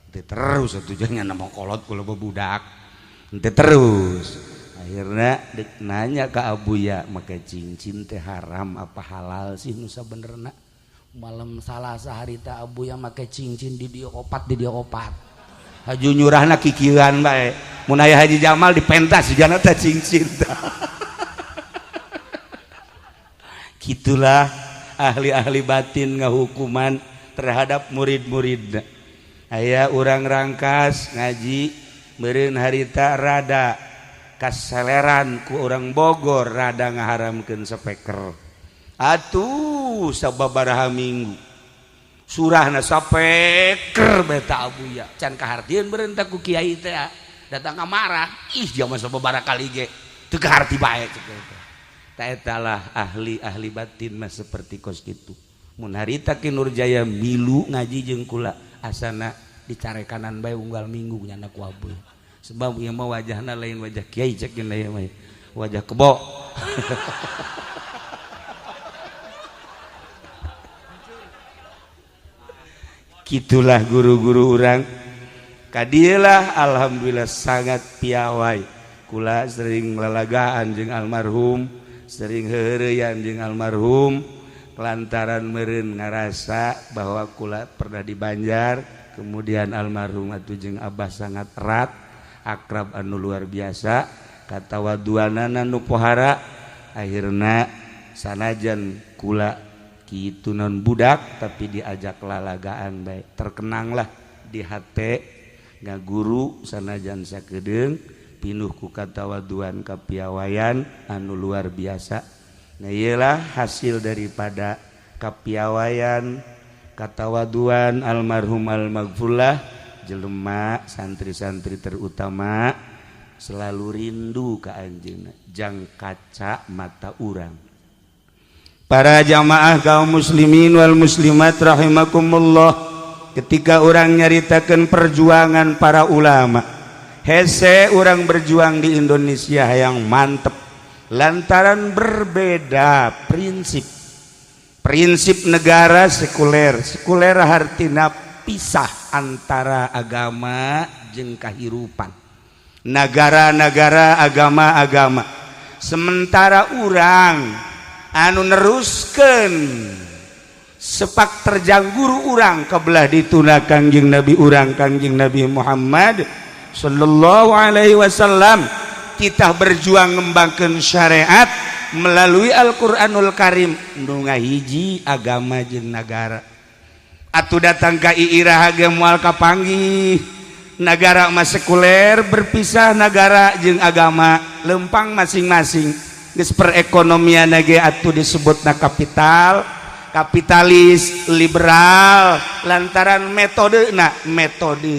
teu terus atunya nama kolot kula budak teu terus akhirnya nanya ke Abuya make cincin teh haram apa halal sih nu sabenerna malam Salasa harita Abuya make cincin di dia opat haju nyurahna kikieuan bae mun aya Haji Jamal dipentas jana teh cincin gitulah ahli-ahli batin ngahukuman terhadap murid-muridna aya urang rangkas ngaji meureun harita rada kaseleran ku orang Bogor rada ngaharamkeun speaker atuh sababaraha minggu surahna speaker beta Abuya can kahartieun beureun teh ku kiai teh datang ka marah ih jama sababaraha kali ge teu kaharti bae ceuk tah eta lah ahli batin mah seperti kos kitu mun harita Ki Nurjaya milu ngaji jeung kula asana dicarekanan bae unggal minggu nyana ku Abuya sebab ieu mah wajahna lain wajah kiai cek ieu mah wajah kebo gitulah guru-guru urang kadieulah alhamdulillah sangat piawai kula sering lalagaan jeung almarhum sering heureuyan jeung almarhum lantaran meureun ngarasa bahwa kula pernah di Banjar kemudian almarhum atuh jeung Abah sangat erat akrab anu luar biasa kata waduanana nu pohara akhirna sanajan kula kitu non budak tapi diajak lalagaan baik terkenanglah di hate ngaguru sanajan sakedeung pinuh ku katawaduan kapiawayan anu luar biasa. Nah iyalah hasil daripada kapiawayan katawaduan almarhum almaghfurlah jelema santri-santri terutama selalu rindu ka anjeunna jang kaca mata urang. Para jamaah kaum muslimin wal muslimat rahimakumullah, ketika orang nyaritakeun perjuangan para ulama, hese orang berjuang di Indonesia yang mantep lantaran berbeda prinsip negara sekuler hartina pisah antara agama jeung kahirupan, negara-negara agama-agama, sementara urang anu neruskeun sepak terjang guru urang kabelah dituna Kangjeng Nabi urang Kangjeng Nabi Muhammad sallallahu alaihi wasallam. Kita berjuang ngembangkeun syariat melalui Al-Qur'anul Karim nu ngahiji agama jeung negara. Atuh datang ka iiraha ge moal kapanggih negara mah sekuler berpisah negara jeung agama lempang masing-masing. Geus perekonomian ge atuh disebutna kapitalis liberal lantaran metode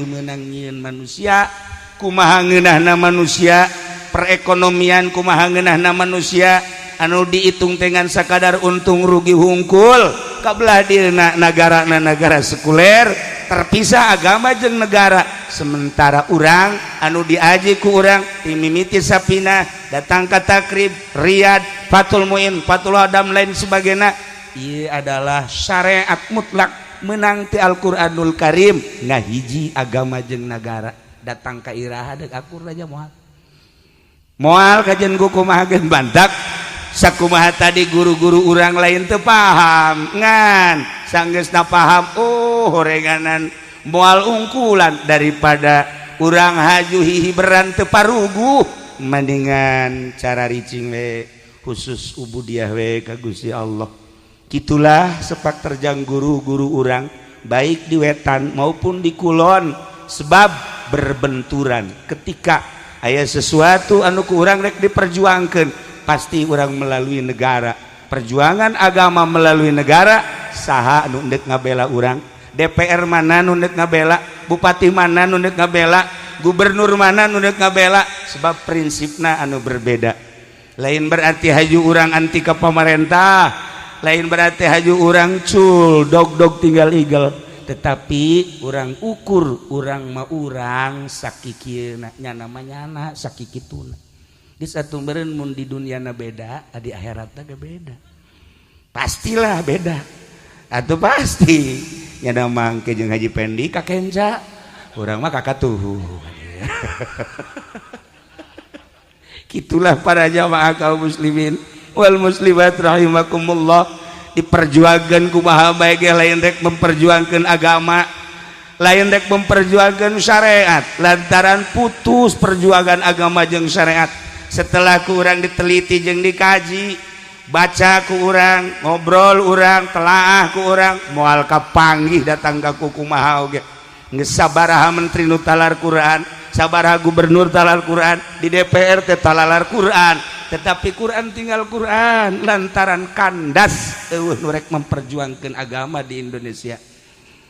meunang nyieun manusia kumaha ngeunahna manusia, perekonomian kumaha ngeunahna manusia anu dihitung dengan sakadar untung rugi hungkul. Kabelah dieuna negara sekuler terpisah agama jeung negara, sementara urang anu diaji ku urang timimiti sapina datang ka takrib Riyad Fatul Muin Fatul Hadam lain sebagainya, ieu adalah syariat mutlak menang ti Al-Qur'anul Karim ngahiji agama jeung negara. Datang ka iraha deuk akur aja moal kajen ku kumaha geus bantak sakumaha tadi guru-guru urang lain teu paham ngan sanggeusna paham horenganan moal ungkulan daripada urang haju hihiberan teu paruguh mendingan cara ricing we khusus ubudiah we ka Gusti Allah. Kitulah sepak terjang guru-guru urang baik di wetan maupun di kulon, sebab berbenturan ketika aya sesuatu anu ku urang rek diperjuangkeun pasti urang melalui negara. Perjuangan agama melalui negara saha anu endek ngabela urang, DPR mana anu endek ngabela, bupati mana anu endek ngabela, gubernur mana anu endek ngabela, sebab prinsipna anu berbeda. Lain berarti haju urang anti ka pamarentah, lain berarti haju urang cul dog tinggal igel, tetapi urang ukur urang mah urang sakikieuna nya namanya sakikituna. Di satu beren mun di dunia na beda, di akhiratna ge beda. Pastilah beda. Atuh pasti. Nya mangke jeung Haji Pendi ka Kenca, urang mah kakatuh. Kitulah para jamaah kaum muslimin wal muslimat rahimakumullah, diperjuangkeun kumaha bae ge lain rek memperjuangkeun agama, lain rek memperjuangkeun syariat lantaran putus perjuangan agama jeung syariat. Setelah ku urang diteliti jeung dikaji, baca ku urang, ngobrol urang, telaah ku urang, moal kapanggih datang ka kumaha oge. Geus sabaraha menteri nu talar Quran, sabaraha gubernur talar Quran, di DPR teh talalar Quran, tetapi Quran tinggal Quran lantaran kandas eueuh nu rek memperjuangkeun agama di Indonesia.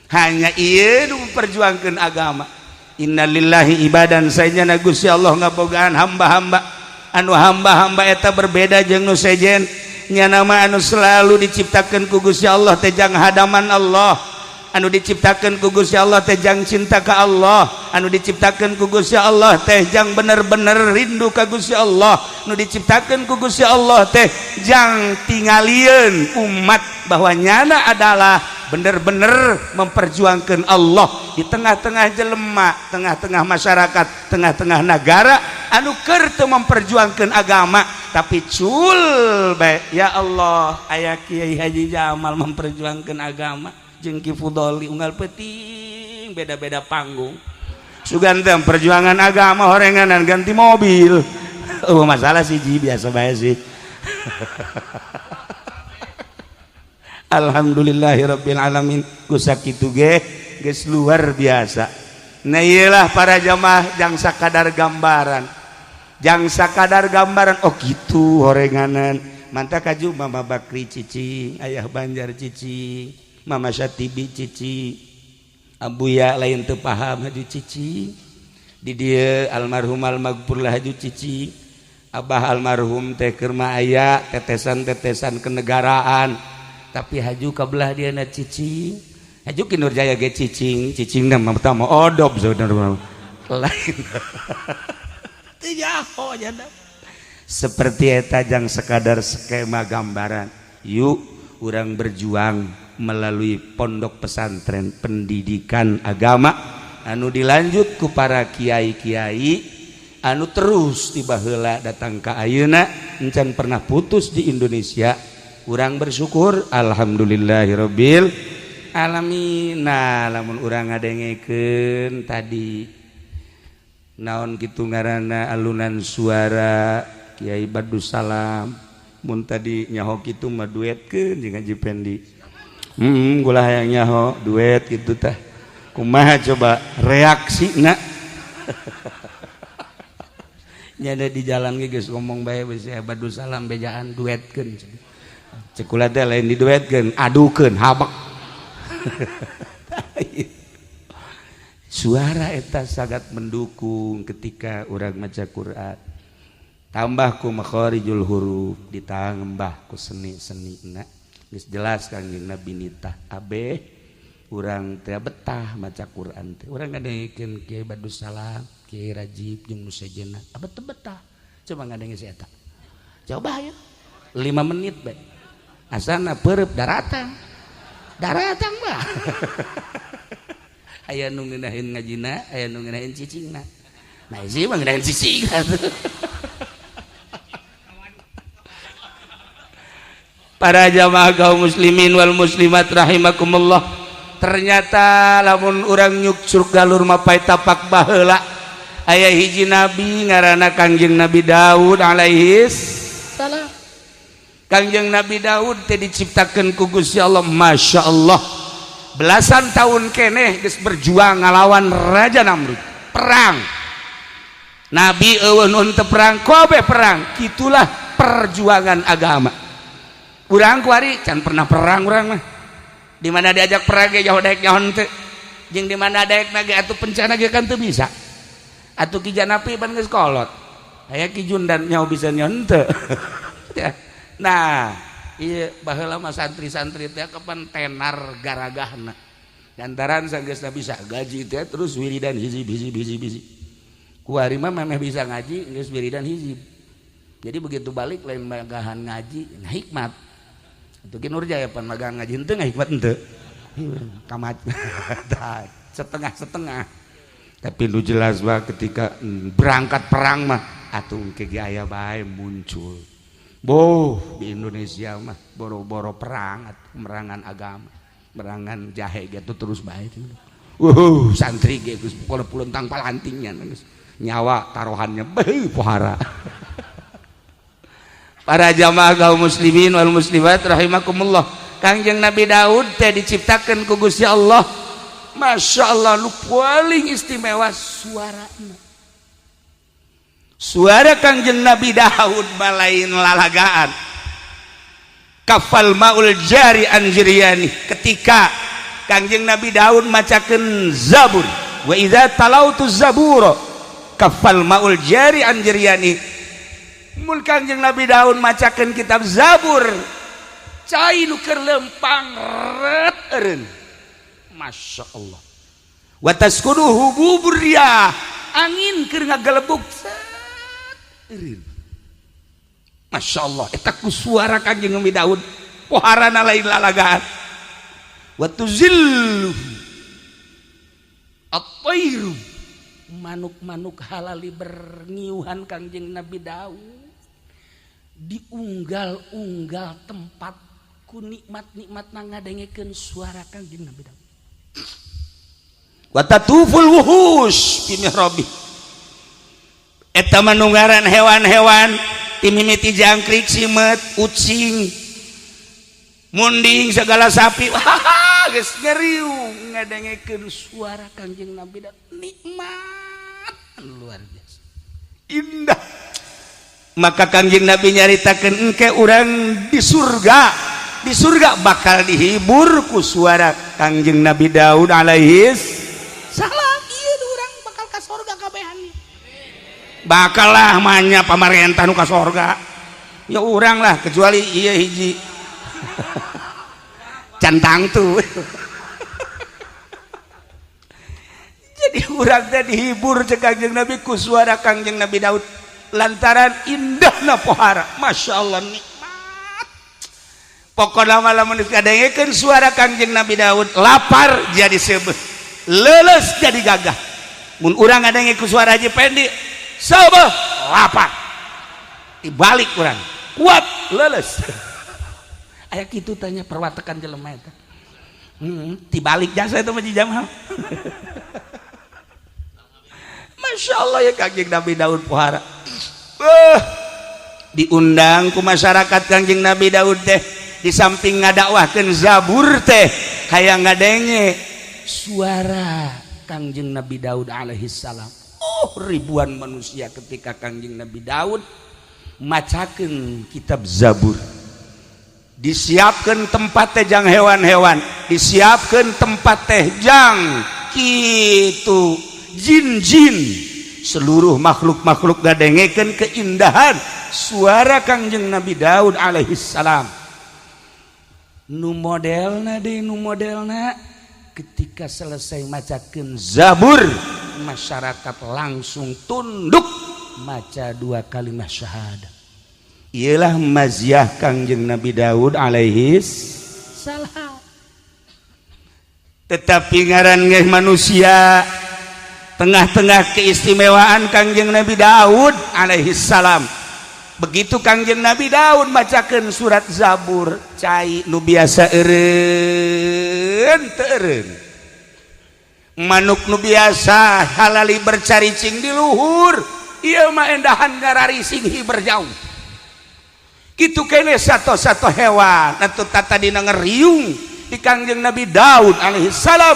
Hanya ieu nu memperjuangkeun agama. Innalillahi ibadan sayyidina Gusti Allah ngabogaan hamba-hamba anu hamba-hamba eta berbeda jeung nu sejen nya nama anu selalu diciptakeun ku Gusti Allah teh jang hadaman Allah, anu diciptakeun ku Gusti Allah teh jang cinta ka Allah, anu diciptakeun ku Gusti Allah teh jang bener-bener rindu ka Gusti Allah, anu diciptakeun ku Gusti Allah teh jang tingalieun umat bahwa nyana adalah bener-bener memperjuangkan Allah di tengah-tengah jelema, tengah-tengah masyarakat, tengah-tengah negara anu keur teu memperjuangkan agama tapi cul bae. Ya Allah, aya Kiai Haji Jamal memperjuangkan agama jeung Ki Fudoli unggal peuting beda-beda panggung. Suganteng perjuangan agama horenganan ganti mobil. Masalah siji biasa bae sih. Alhamdulillahirabbil alamin ku sakitu ge geus luar biasa. Nah iyalah para jamaah jang sakadar gambaran jang sakadar gambaran oh gitu horenganan manta kaju Mama Bakri cicing Ayah Banjar cicing Mama Syatibi cicing Abuya lain teu paham haju cicing di dieu almarhum almaghfur lah haju cicing Abah almarhum teh keur mah aya tetesan-tetesan kenegaraan tapi haju kabelah dia na cicing haju ki Nurjaya ge cicing na mah tah odop saudara lain teu jaho nya seperti eta jang sekadar skema gambaran yuk urang berjuang melalui pondok pesantren pendidikan agama anu dilanjut ku para kiai-kiai anu terus tiba heula datang ka ayeuna encan pernah putus di Indonesia. Urang bersyukur alhamdulillahirabbil alamin. Nah lamun urang ngadengekeun tadi naon kitu ngaranna alunan suara Kiai Badus Salam mun tadi nyaho kitu mah duetkeun jeung Haji Pendi gula hayang nyaho duet kitu tah kumaha coba reaksina nyada di jalan ge geus ngomong bae we Badus Salam bejaan duetkeun cek kula teh lain diduetkeun adukeun habak suara eta sangat mendukung ketika urang maca Quran tambah ku makharijul huruf ditambah ku seni-senina geus jelas Kangjeng Nabi nitah abeh urang teh betah maca Quran teh urang ngadengekeun Kiai Badus Salam Kiai Rajib jeung nu sejenna abet teh betah coba ngadenge si eta coba ya 5 menit bae asana peureup daratang mah aya nu ngeunaheun ngajina aya nu ngeunaheun cicingna nah isi mah ngeunaheun cicing para jamaah kaum muslimin wal muslimat rahimakumullah ternyata lamun urang nyuksur galur mapai tapak baheula aya hiji nabi ngaranna Kangjeng Nabi Daud alaihi salam. Kangjeng Nabi Daud teh diciptakeun ku Gusti Allah masyaallah belasan tahun keneh geus berjuang ngalawan Raja Namrud perang nabi eueuh nu teu perang kobe perang kitulah perjuangan agama. Urang kuari can pernah perang urang mah di mana diajak perang ge jauh daek nyaho teu jeung di mana daekna ge atuh pencana ge kan teu bisa atuh ki janapi pan geus kolot aya ki jundan nyaho bisa nyaho teu nah ieu baheula mah santri-santri teh kapan tenar garagahna lantaran sanggeusna bisa gaji teh terus wiridan hizib kuari mah memeh bisa ngaji geus wiridan hizib jadi begitu balik lain magahan ngaji nah hikmat itu ki Nurjaya pan magang ngaji henteu hikmat henteu tamat setengah tapi nu jelas bah ketika berangkat perang mah atuh ke aya bae muncul boh di Indonesia mah boro-boro perang merangan agama merangan jahe gitu terus bae santri ge geus puluntang palantingnya nyawa taruhannya beuh pohara. Para jamaah kaum muslimin wal muslimat rahimakumullah Kangjeng Nabi Daud teh diciptakeun ku Gusti Allah masyaallah nu paling istimewa suarana suara Kangjeng Nabi Daud malain lalagaan kafal maul jari anjiryani ketika Kangjeng Nabi Daud macakeun Zabur wa idza talautu zabura kafal maul jari anjiryani mun Kangjeng Nabi Daud macakeun kitab Zabur cai nu keur lempang ret eureun masyaallah wa taskuduhu buburya angin keur ngagelebuk eureun masyaallah eta ku suara Kangjeng Nabi Daud poharana lain lalagaan wa tuzillu at-tairu manuk-manuk halali berngiuhan Kangjeng Nabi Daud diunggal-unggal tempat ku nikmat-nikmat ngadengekeun suara Kangjeng Nabi Daud wa tatuful wuhush fi mihrabi eta manunggaran hewan-hewan ti mimiti jangkrik simet ucing munding segala sapi geus ngeriung ngadengekeun suara Kangjeng Nabi Daud nikmat luar biasa indah maka Kangjeng Nabi nyaritakeun engke urang di surga bakal dihibur ku suara Kangjeng Nabi Daud alaihi salam. Ieu urang bakal ka surga kabehan. Bakal lah manya pamarentah nu ka surga. Ya urang lah kecuali ieu hiji. Cantang tuh. Jadi urang teh dihibur cek Kangjeng Nabi ku suara Kangjeng Nabi Daud lantaran indahna pohara. Masya Allah nikmat. Pokoknya malam dikadengekeun suara Kangjeng Nabi Daud lapar jadi seubeuh, leuleus jadi gagah. Mun urang ngadenge ku suara Haji Pendi seubeuh lapar. Dibalik urang kuat leuleus. Aya kitu tanya perwatekan jelema eta. Dibalik jasa itu mah Jamal. Masya Allah ya Kangjeng Nabi Daud pohara. Diundang ku masyarakat Kangjeng Nabi Daud teh di samping ngadakwahkeun Zabur teh hayang ngadenge suara Kangjeng Nabi Daud alaihi salam. Ribuan manusia ketika Kangjeng Nabi Daud macakeun kitab Zabur. Disiapkeun tempat teh jang hewan-hewan, disiapkeun tempat teh jang kitu jin-jin, seluruh makhluk-makhluk ngadengekeun keindahan suara Kangjeng Nabi Daud alaihi salam. Nu modelna ketika selesai macakeun Zabur, masyarakat langsung tunduk maca 2 kalimat syahadat. Ialah maziah Kangjeng Nabi Daud alaihi salam. Tetapi ngaran ge manusia tengah-tengah keistimewaan Kangjeng Nabi Daud alaihi salam. Begitu Kangjeng Nabi Daud macakeun surat Zabur, cai nu biasa eureun teu eureun. Manuk nu biasa halali bercaricing di luhur, ieu mah endahan ngararising hiber jauh. Kitu kene sato-sato hewan atuh tata dina ngeriung di Kangjeng Nabi Daud alaihi salam.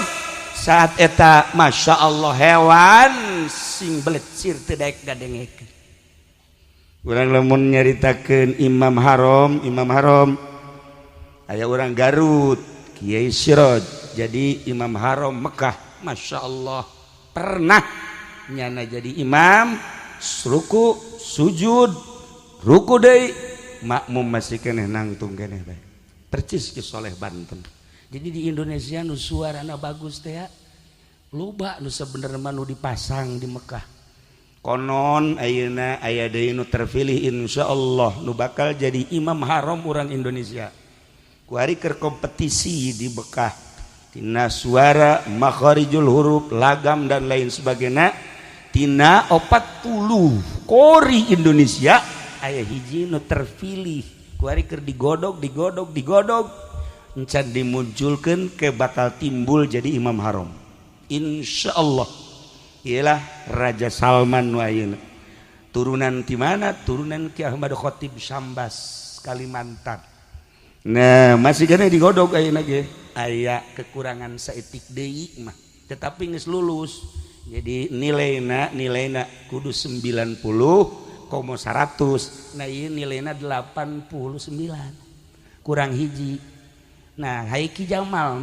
Saat eta masya Allah hewan sing belecir teu daek gadengekeun. Urang lamun nyaritakeun Imam Haram aya urang Garut Kiai Siroj jadi Imam Haram Mekah, masya Allah pernah nyana jadi imam ruku sujud ruku deui makmum masih keneh nangtung keneh bae percis ki soleh Banten. Jadi di Indonesia nu suarana bagus teh loba nu sabenerna mah nu dipasang di Mekah. Konon ayeuna aya deui nu terpilih insyaallah nu bakal jadi imam haram urang Indonesia. Kuari keur kompetisi di Mekah tina suara makharijul huruf lagam dan lain sebagainya tina 40 kori Indonesia aya hiji nu terpilih kuari keur digodog encan dimunculkeun ke bakal timbul jadi imam haram insyaallah. Ialah Raja Salman nu ayeuna turunan ti mana? Turunan Ki Ahmad Khotib Syambas Kalimantan. Nah masih kena digodog ayeuna ge aya kekurangan saeutik deui mah tetapi geus lulus jadi nilaina kudu 90,100. Nah ieu nilaina 89 kurang hiji. Nah hai Ki Jamal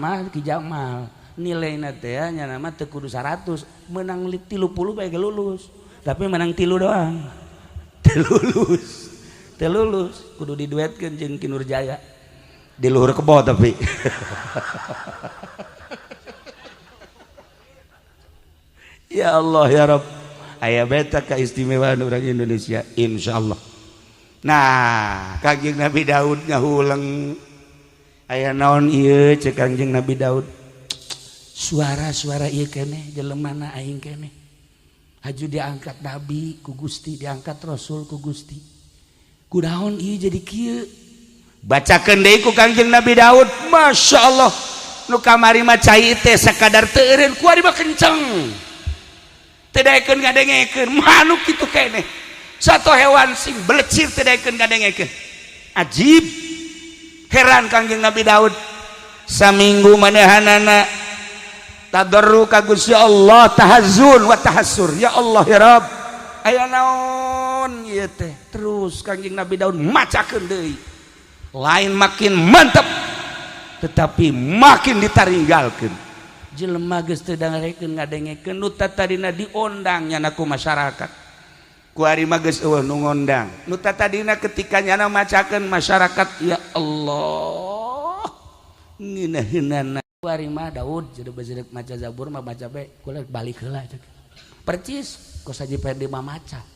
nilaina teh nya nama teu kudu 100 menang 30 bae ge lulus tapi menang 3 doang teu lulus kudu diduetkeun jeung Ki Nurjaya di luhur kebo tapi ya Allah ya Rabb aya beta keistimewaan urang Indonesia insyaallah. Nah Kangjeng Nabi Daud ngahuleng aya naon ieu cek Kangjeng Nabi Daud suara-suara ieu keneh jelemana aing keneh haju diangkat nabi ku Gusti diangkat rasul ku Gusti kunaon ieu jadi kieu bacakeun deui ku Kangjeng Nabi Daud masya Allah nu kamari mah cai teh sakadar teu eureun kuari mah kenceng teu daekeun ngadengekeun manuk kitu keneh satu hewan sing belecir teu daekeun ngadengekeun ajib heran Kangjeng Nabi Daud saminggu manehanana tadarru ka Gusti Allah tahazzun wa tahassur ya Allah ya Rabb aya naon naon ieu teh terus Kangjeng Nabi Daud macakeun deui lain makin mantap tetapi makin ditaringgalkeun jelema geus teu dangarekeun ngadengekeun nu tadina diondang nyana ku masyarakat ku ari mah geus eueuh nu ngondang nu tadina ketika nyana macakeun masyarakat ya Allah ngeunaheunana ku ari mah Daud jeung maca Zabur mah baca bae kula balik heula percis kok saja pede mamaca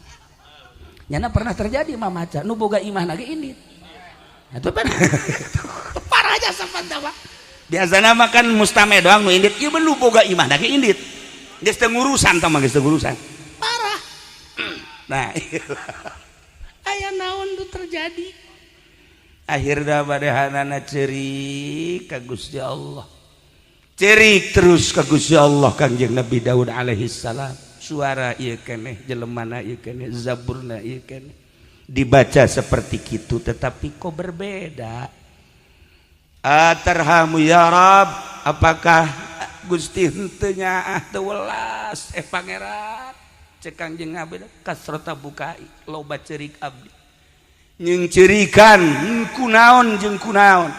nyana pernah terjadi mamaca nu boga imah lagi indit itu kan parah aja sapanta Pak biasana makan mustame doang nu indit ieu nu boga imah lagi indit geus teu ngurusan tah mah geus teu ngurusan parah nah aya naon nu terjadi akhirna badahanana ceurik ka Gusti Allah ceurik terus ka Gusti Allah Kangjeng Nabi Daud alaihi salam suara ieu keneh jelemana ieu keneh zaburna ieu keneh dibaca seperti kitu tetapi kok berbeda atarhamu ya Rab apakah Gusti henteu nyaah teu welas pangeran cek Kangjeng Nabi kasrota bukai loba ceurik abdi nyeung ceurikan kunaon jeung kunaon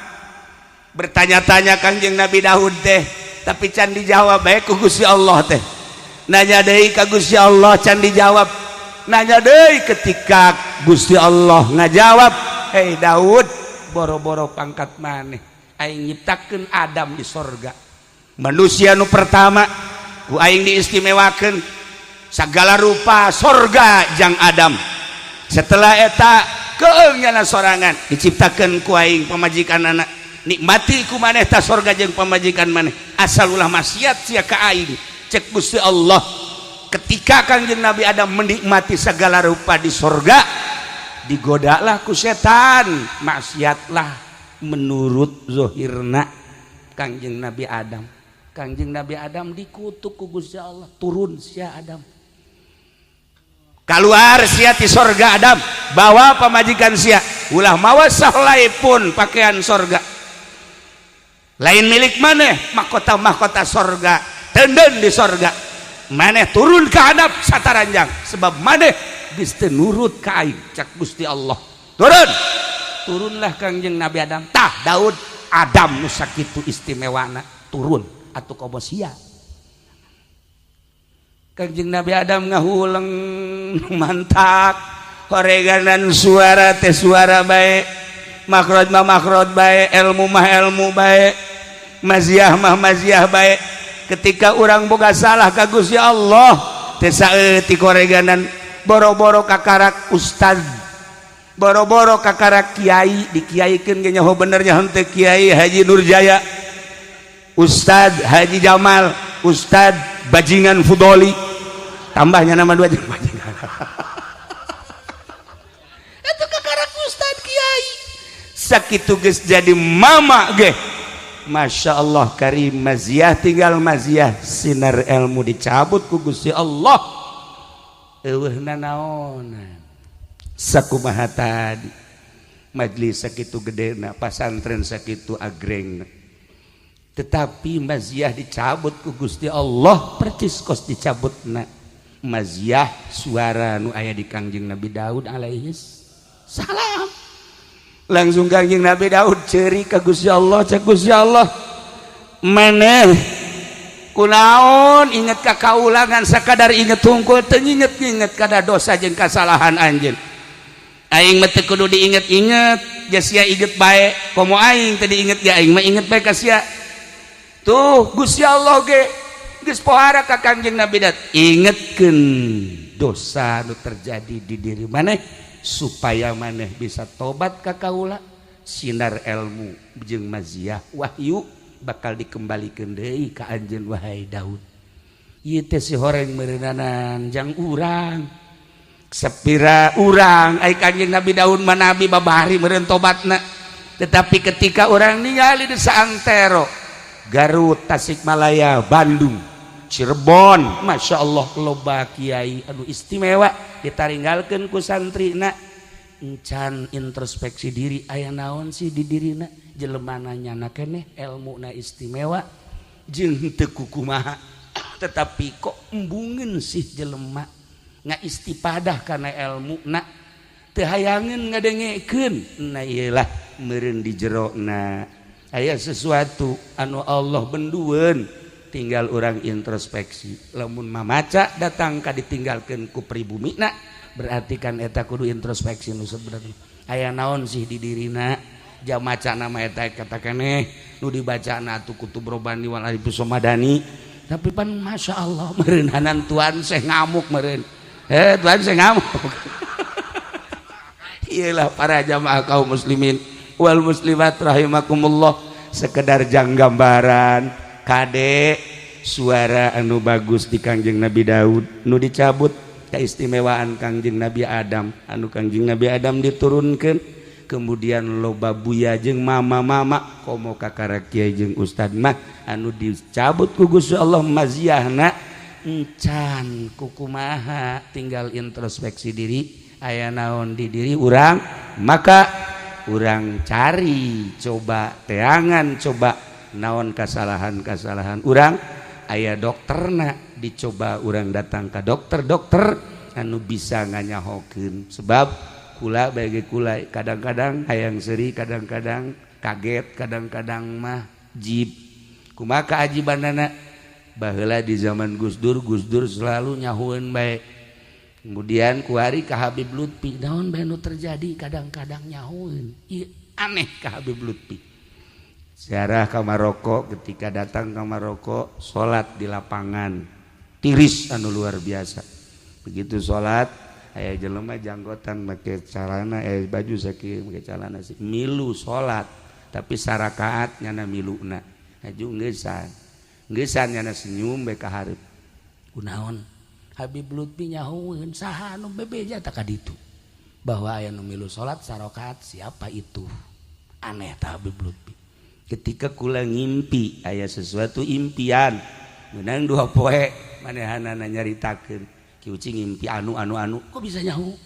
bertanya-tanya Kangjeng Nabi Daud teh tapi can dijawab bae ku Gusti Allah teh nanya deui ka Gusti Allah can dijawab nanya deui ketika Gusti Allah ngajawab hei Daud boro-boro pangkat maneh aing nyiptakeun Adam di sorga manusia nu pertama ku aing diistimewakeun sagala rupa sorga jang Adam setelah eta keung nyana sorangan diciptakeun ku aing pamajikanana nikmati ku maneh ta sorga jeung pamajikan maneh asal ulah maksiat sia ka aing cek Gusti Allah ketika Kangjeng Nabi Adam menikmati segala rupa di sorga digodalah ku setan maksiatlah menurut zohirna Kangjeng Nabi Adam Kangjeng Nabi Adam dikutuk ku Gusti Allah turun sia Adam keluar sia ti sorga Adam bawa pamajikan sia ulah mawa sahlaipun pakaian sorga lain milik maneh mahkota-mahkota sorga tenden di sorga maneh turun ke hadap sataranjang sebab maneh geus teu nurut ka aing cak Gusti Allah turunlah Kangjeng Nabi Adam tah Daud Adam nu sakitu istimewana turun atuh komo sia Kangjeng Nabi Adam ngahuleng mantak horeganan suara teh suara bae makrod mah makrod bae ilmu mah ilmu bae maziah mah maziah bae ketika orang boga salah ka Gusti Allah teh saeutik koreganan boro-boro kakarak ustad boro-boro kakarak kiai dikiaikeun ge nyaho bener nya henteu Kiai Haji Nurjaya Ustad Haji Jamal Ustad Bajingan Fudoli tambahnya nama dua jeung bajingan eta kakarak ustad kiai sakitu geus jadi mama ge Masya Allah karim maziah tinggal maziah sinar ilmu dicabut ku Gusti Allah eueuhna naonan sakumaha tadi majelis sakitu gedena pasantren sakitu agrengna tetapi maziah dicabut ku Gusti Allah percis kos dicabutna maziah suara nu aya di Kangjeng Nabi Daud alaihi salam langsung Kangjeng Nabi Daud ceurik ka Gusti Allah cek Gusti Allah maneh kunaon inget ka kaulangan sakadar inget hungkul teu inget kada dosa jeung kasalahan anjeun aing mah teu kudu diinget-inget geus sia inget bae komo aing teu diinget ge aing mah inget bae ka sia tuh Gusti Allah ge geus pohara ka Kangjeng Nabi Daud ingetkeun dosa nu terjadi di diri maneh supaya maneh bisa tobat ka kaula sinar ilmu jeung maziah wahyu bakal dikembalikeun deui ka anjeun wahai Daud ieu teh si horeng meureunanan jang urang sepira urang ai Kangjeng Nabi Daud mah nabi babari meureun tobatna tetapi ketika orang ningali di saantero Garut Tasikmalaya Bandung Cirebon Masya Allah loba kiai anu istimewa ditaringgalkeun ku santrina encan introspeksi diri aya naon sih di dirina jelemana nyana keneh ilmuna istimewa jeung teu kumaha tetapi kok embungeun sih jelema istifadah karena ilmu nak teu hayangeun ngadengekeun. Nah iyalah meureun di jerona aya sesuatu anu Allah bendueun tinggal orang introspeksi. Lamun mamaca datang ka ditinggalkeun ku pribumina berarti kan eta kudu introspeksi nu sebenarnya aya naon sih di dirina. Jam maca nama eta kata keneh nu dibacana atuh kutub Robani wal Arifus Somadani tapi pan masya Allah meureun hanan tuan seh ngamuk meureun tuan seh ngamuk. Iyalah para jamaah kaum muslimin wal muslimat rahimakumullah sekedar jang gambaran kade suara anu bagus di Kangjeng Nabi Daud nu dicabut keistimewaan Kangjeng Nabi Adam anu Kangjeng Nabi Adam diturunkeun kemudian loba buya jeung mama-mama komo kakara kiai jeung ustad mah anu dicabut ku Gusti Allah maziyahna encan kukumaha tinggal introspeksi diri aya naon di diri urang maka urang cari coba teangan coba naon kasalahan-kasalahan urang aya dokterna dicoba urang datang ka dokter anu bisa nganyahokeun sebab kula bagi kula kadang-kadang hayang seri kadang-kadang kaget kadang-kadang mah jib kumaha kaajibanana baheula di zaman Gus Dur selalu nyahueun bae kemudian ku hari ka Habib Lutfi naon bae nu terjadi kadang-kadang nyahueun ieu aneh ka Habib Lutfi ziarah ka Maroko ketika datang ka Maroko salat di lapangan tiris anu luar biasa begitu salat aya jelema janggotan make calana baju sakieu make calana sih milu salat tapi sarakaat nyana miluna aju geussan nyana senyum bae ka hareup kunaon Habib Lutfi nyahueun saha anu bebeja tah ka ditu bahwa aya nu milu salat sarakaat siapa itu aneh tah Habib Lutfi ketika kula ngimpi aya sesuatu impian meunang 2 poe manehanana nyaritakeun kiucing ngimpi anu kok bisa nyahu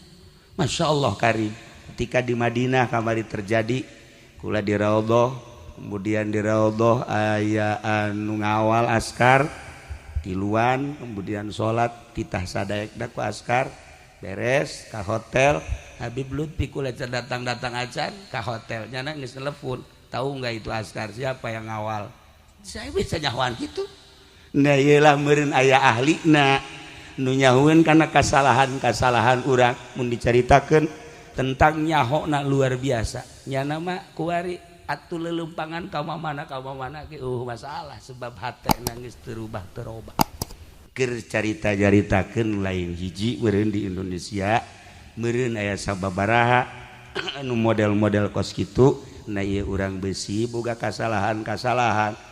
Masya Allah karim ketika di Madinah kamari terjadi kula di raudhah kemudian di raudhah aya anu ngawal askar tiluan kemudian sholat titah sadaekna ku askar beres ka hotel Habib Lutfi kula datang acan ka hotel nyana geus telepon tahu enggak itu askar siapa yang ngawal saya bisa nyahuan gitu nah iyalah meureun aya ahlina nu nyahueun kana kasalahan urang mun dicaritakeun tentang nyahona luar biasa nyana mah kuari atuh lelempangan ka mamana ge masalah sebab hatena geus terubah keur carita-caritakeun lain hiji meureun di Indonesia meureun aya sababaraha anu model-model kos kitu na ieu urang besi boga kasalahan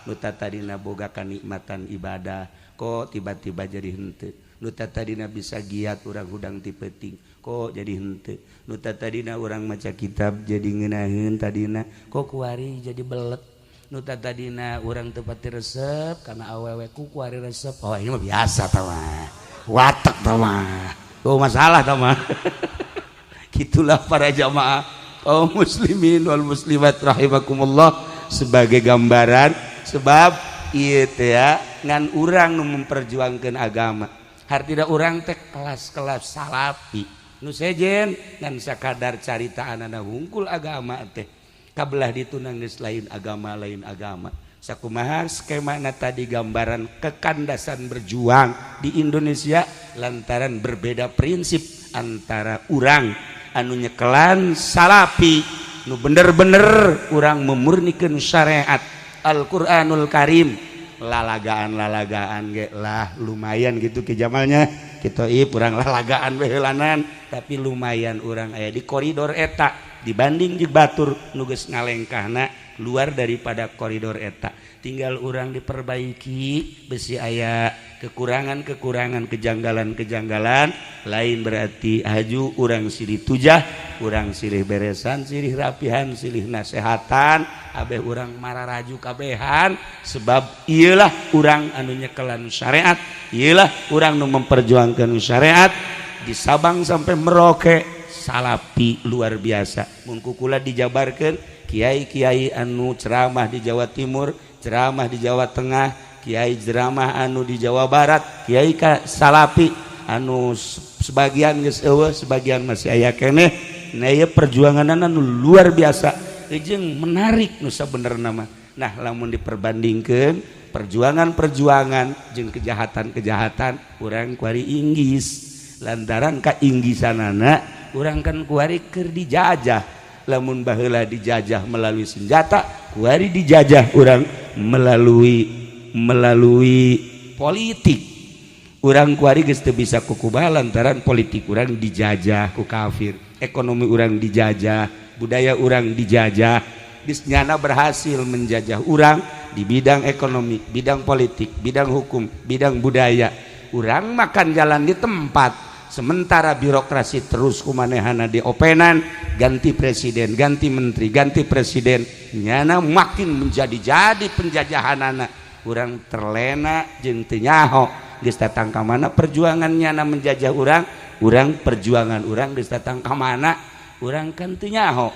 nu tadina boga kanikmatan ibadah kok tiba-tiba jadi henteu nu tadina bisa giat urang hudang ti peuting kok jadi henteu nu tadina urang maca kitab jadi ngeunaheun tadina kok kuari jadi belet nu tadina urang teu pati resep kana awewe ku kuari resep oh ini mah biasa tah mah watek tah mah oh masalah tah mah gitulah para jamaah kaum muslimin wal muslimat rahimakumullah sebagai gambaran sebab ieu teh ya ngan urang nu memperjuangkeun agama hartida urang teh kelas-kelas salafi nu sejen ngan sakadar caritaanana hungkul agama teh kabelah ditunang geus lain agama sakumaha skemana tadi gambaran kekandasan berjuang di Indonesia lantaran berbeda prinsip antara urang anu nyekelan salafi nu bener-bener urang memurnikeun syariat Al-Qur'anul Karim lalagaan ge lah lumayan gitu ke jamalnya kita urang lalagaan behelanan tapi lumayan urang aya di koridor eta dibanding jeung batur nu geus ngalengkahna luar daripada koridor eta tinggal urang diperbaiki besi aya kekurangan kejanggalan lain berarti haju urang silih tujah urang silih beresan silih rapihan silih nasehatan abeh urang mararaju kabehan sebab iyalah urang anu nyekelan syariat iyalah urang nu memperjuangkeun syariat di Sabang sampai Merauke salafi luar biasa mun kukula dijabarkeun kiai-kiai anu ceramah di Jawa Timur ceramah di Jawa Tengah kiai ceramah anu di Jawa Barat kiai ka salafi anu sebagian geus eueuh sebagian masih aya keneh. Nah ieu perjuanganna nu luar biasa jeung menarik nu sabenerna mah. Nah lamun diperbandingkeun perjuangan-perjuangan jeung kejahatan-kejahatan urang kuari inggis lantaran kainggisanana urang kan kuari keur dijajah. Lamun baheula dijajah melalui senjata kuari dijajah urang melalui politik. Urang kuari geus teu bisa kukumaha lantaran politik urang dijajah ku kafir, ekonomi urang dijajah, budaya urang dijajah. Geus nyana berhasil menjajah urang di bidang ekonomi, bidang politik, bidang hukum, bidang budaya. Urang makan jalan di tempat. Sementara birokrasi terus kumanehana diopenan, ganti presiden, ganti menteri, ganti presiden, nyana makin menjadi-jadi penjajahanana. Urang terlena jeung teu nyaho geus datang ka mana perjuangan nyana menjajah urang perjuangan urang geus datang ka mana urang kan teu nyaho.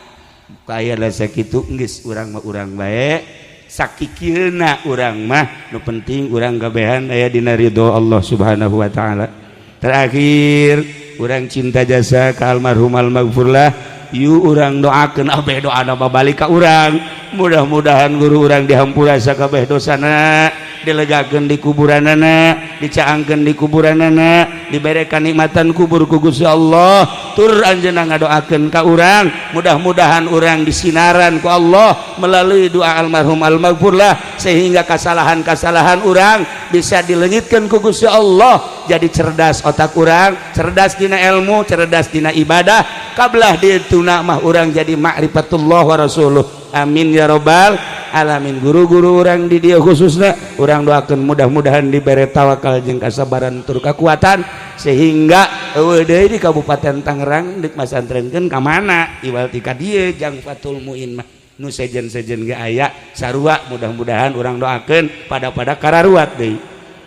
Kayalah sakitu geus urang mah urang bae, sakikieuna urang mah nu penting urang gabehan aya dina ridho Allah Subhanahu wa taala. Terakhir urang cinta jasa ka almarhum almaghfurlah, yu urang doakeun abeh doana babalik ka urang, mudah-mudahan guru urang dihampura sakabeh dosana, dilegakeun di kuburanana, dicaangkeun di kuburanana, dibere kanikmatan kubur ku Gusti Allah. Tur anjeunna ngadoakeun ka urang, mudah-mudahan urang disinaran ku Allah melalui doa almarhum almaghfurlah, sehingga kesalahan-kesalahan urang bisa dileungitkeun ku Gusti Allah, jadi cerdas otak urang, cerdas dina ilmu, cerdas dina ibadah, kablah dituna mah urang jadi ma'rifatullah wa rasuluh. Amin ya rabbal alamin. Guru-guru urang di dieu khususna urang doakeun mudah-mudahan dibere tawakal jeung kasabaran tur kakuatan sehingga eueuh deui di Kabupaten Tangerang dik masantrenkeun ka mana iwal ti ka dieu jang Fatul Muin mah nu sejen-sejen ge aya sarua, mudah-mudahan urang doakeun pada kararuat deui.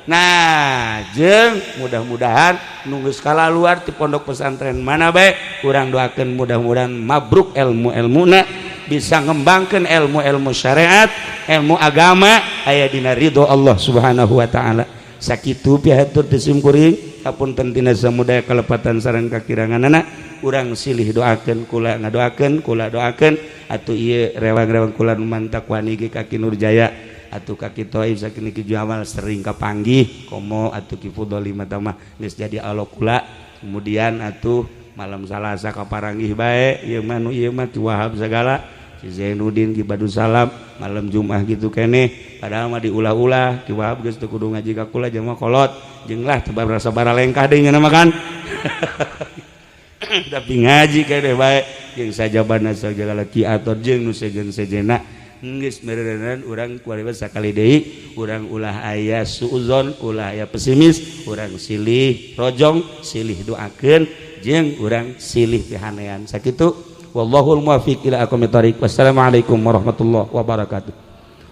Nah jeung mudah-mudahan nunggu skala luar di pondok pesantren mana bae urang doakeun mudah-mudahan mabruk ilmu-ilmuna, bisa ngembangkan ilmu-ilmu syariat, ilmu agama aya dina ridho Allah Subhanahu wa taala. Sakitu pihatur tisim kuring hapunten tina samudaya kalepatan sareng kakiranganana urang silih doakeun kula ngadoakeun kula doakeun atuh ieu rewang-rewang kula nu mantak wani ge Kaki Nurjaya atuh Kaki Toib saking Ki Jamal sering kapanggih komo atuh Ki Fudoli mah mah geus jadi alo kula. Kemudian atuh malam Salasa kaparanggih bae ieu mah nu ieu mah Ki Wahab sagala, Si Zainuddin Ki Badu Salam malam Jumat gitu keneh, padahal mah diulah-ulah Ki Wahab geus teu kudu ngaji ka kula jeung mah kolot jeung lah teu barasa bara lengkah deui nya makan. Tapi ngaji keneh bae jeung sajabana sagala Ki Ator jeung nu sejen-sejena geus mererenan urang kuari sakali deui urang ulah aya suuzon, ulah aya pesimis, urang silih rojong, silih doakeun jeung urang silih pihanean sakitu. Wallahul muwaffiq ila aqwamit thoriq. Wassalamualaikum warahmatullahi wabarakatuh.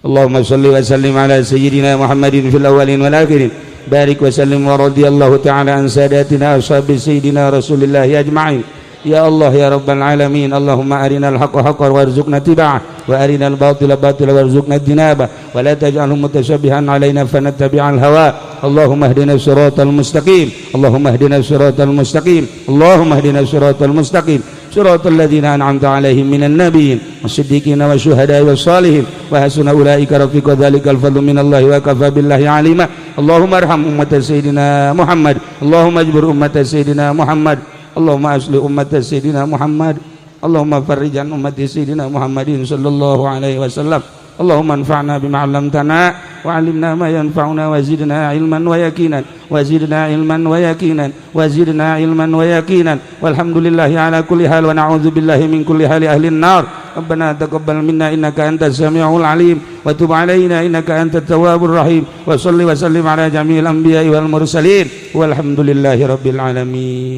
Allahumma shalli wa sallim ala sayyidina Muhammadin fil awwalin wal akhirin. Barik wa sallim wa radiyallahu ta'ala an sadatina ashabi sayyidina Rasulillah ajma'in. Ya Allah ya rabbal alamin. Allahumma arinal haqqa haqqan warzuqna tiba'ah wa arinal batila batila warzuqna jinabah wa la taj'alhu mutashabihan alaina fanattabi'al hawa. Allahumma ihdina siratal mustaqim. Allahumma ihdina siratal mustaqim. Allahumma ihdina siratal mustaqim. صراط الذين أنعمت عليهم من النبيين والصديقين والشهداء والصالحين وحسن أولئك رفيقا ذلك الفضل من الله وكفى بالله عليما. اللهم ارحم أمة سيدنا محمد. اللهم اجبر أمة سيدنا محمد. اللهم أصلح أمة سيدنا محمد. اللهم فرج عن أمة سيدنا محمد صلى الله عليه وسلم. اللهم انفعنا بما علمتنا وعلمنا ما ينفعنا وزدنا علما ويقينا وزدنا علما ويقينا وزدنا علما ويقينا والحمد لله على كل حال ونعوذ بالله من كل حال أهل النار. ربنا تقبل منا إنك أنت السميع العليم وتب علينا إنك أنت التواب الرحيم وصل وسلم على جميع الأنبياء والمرسلين والحمد لله رب العالمين.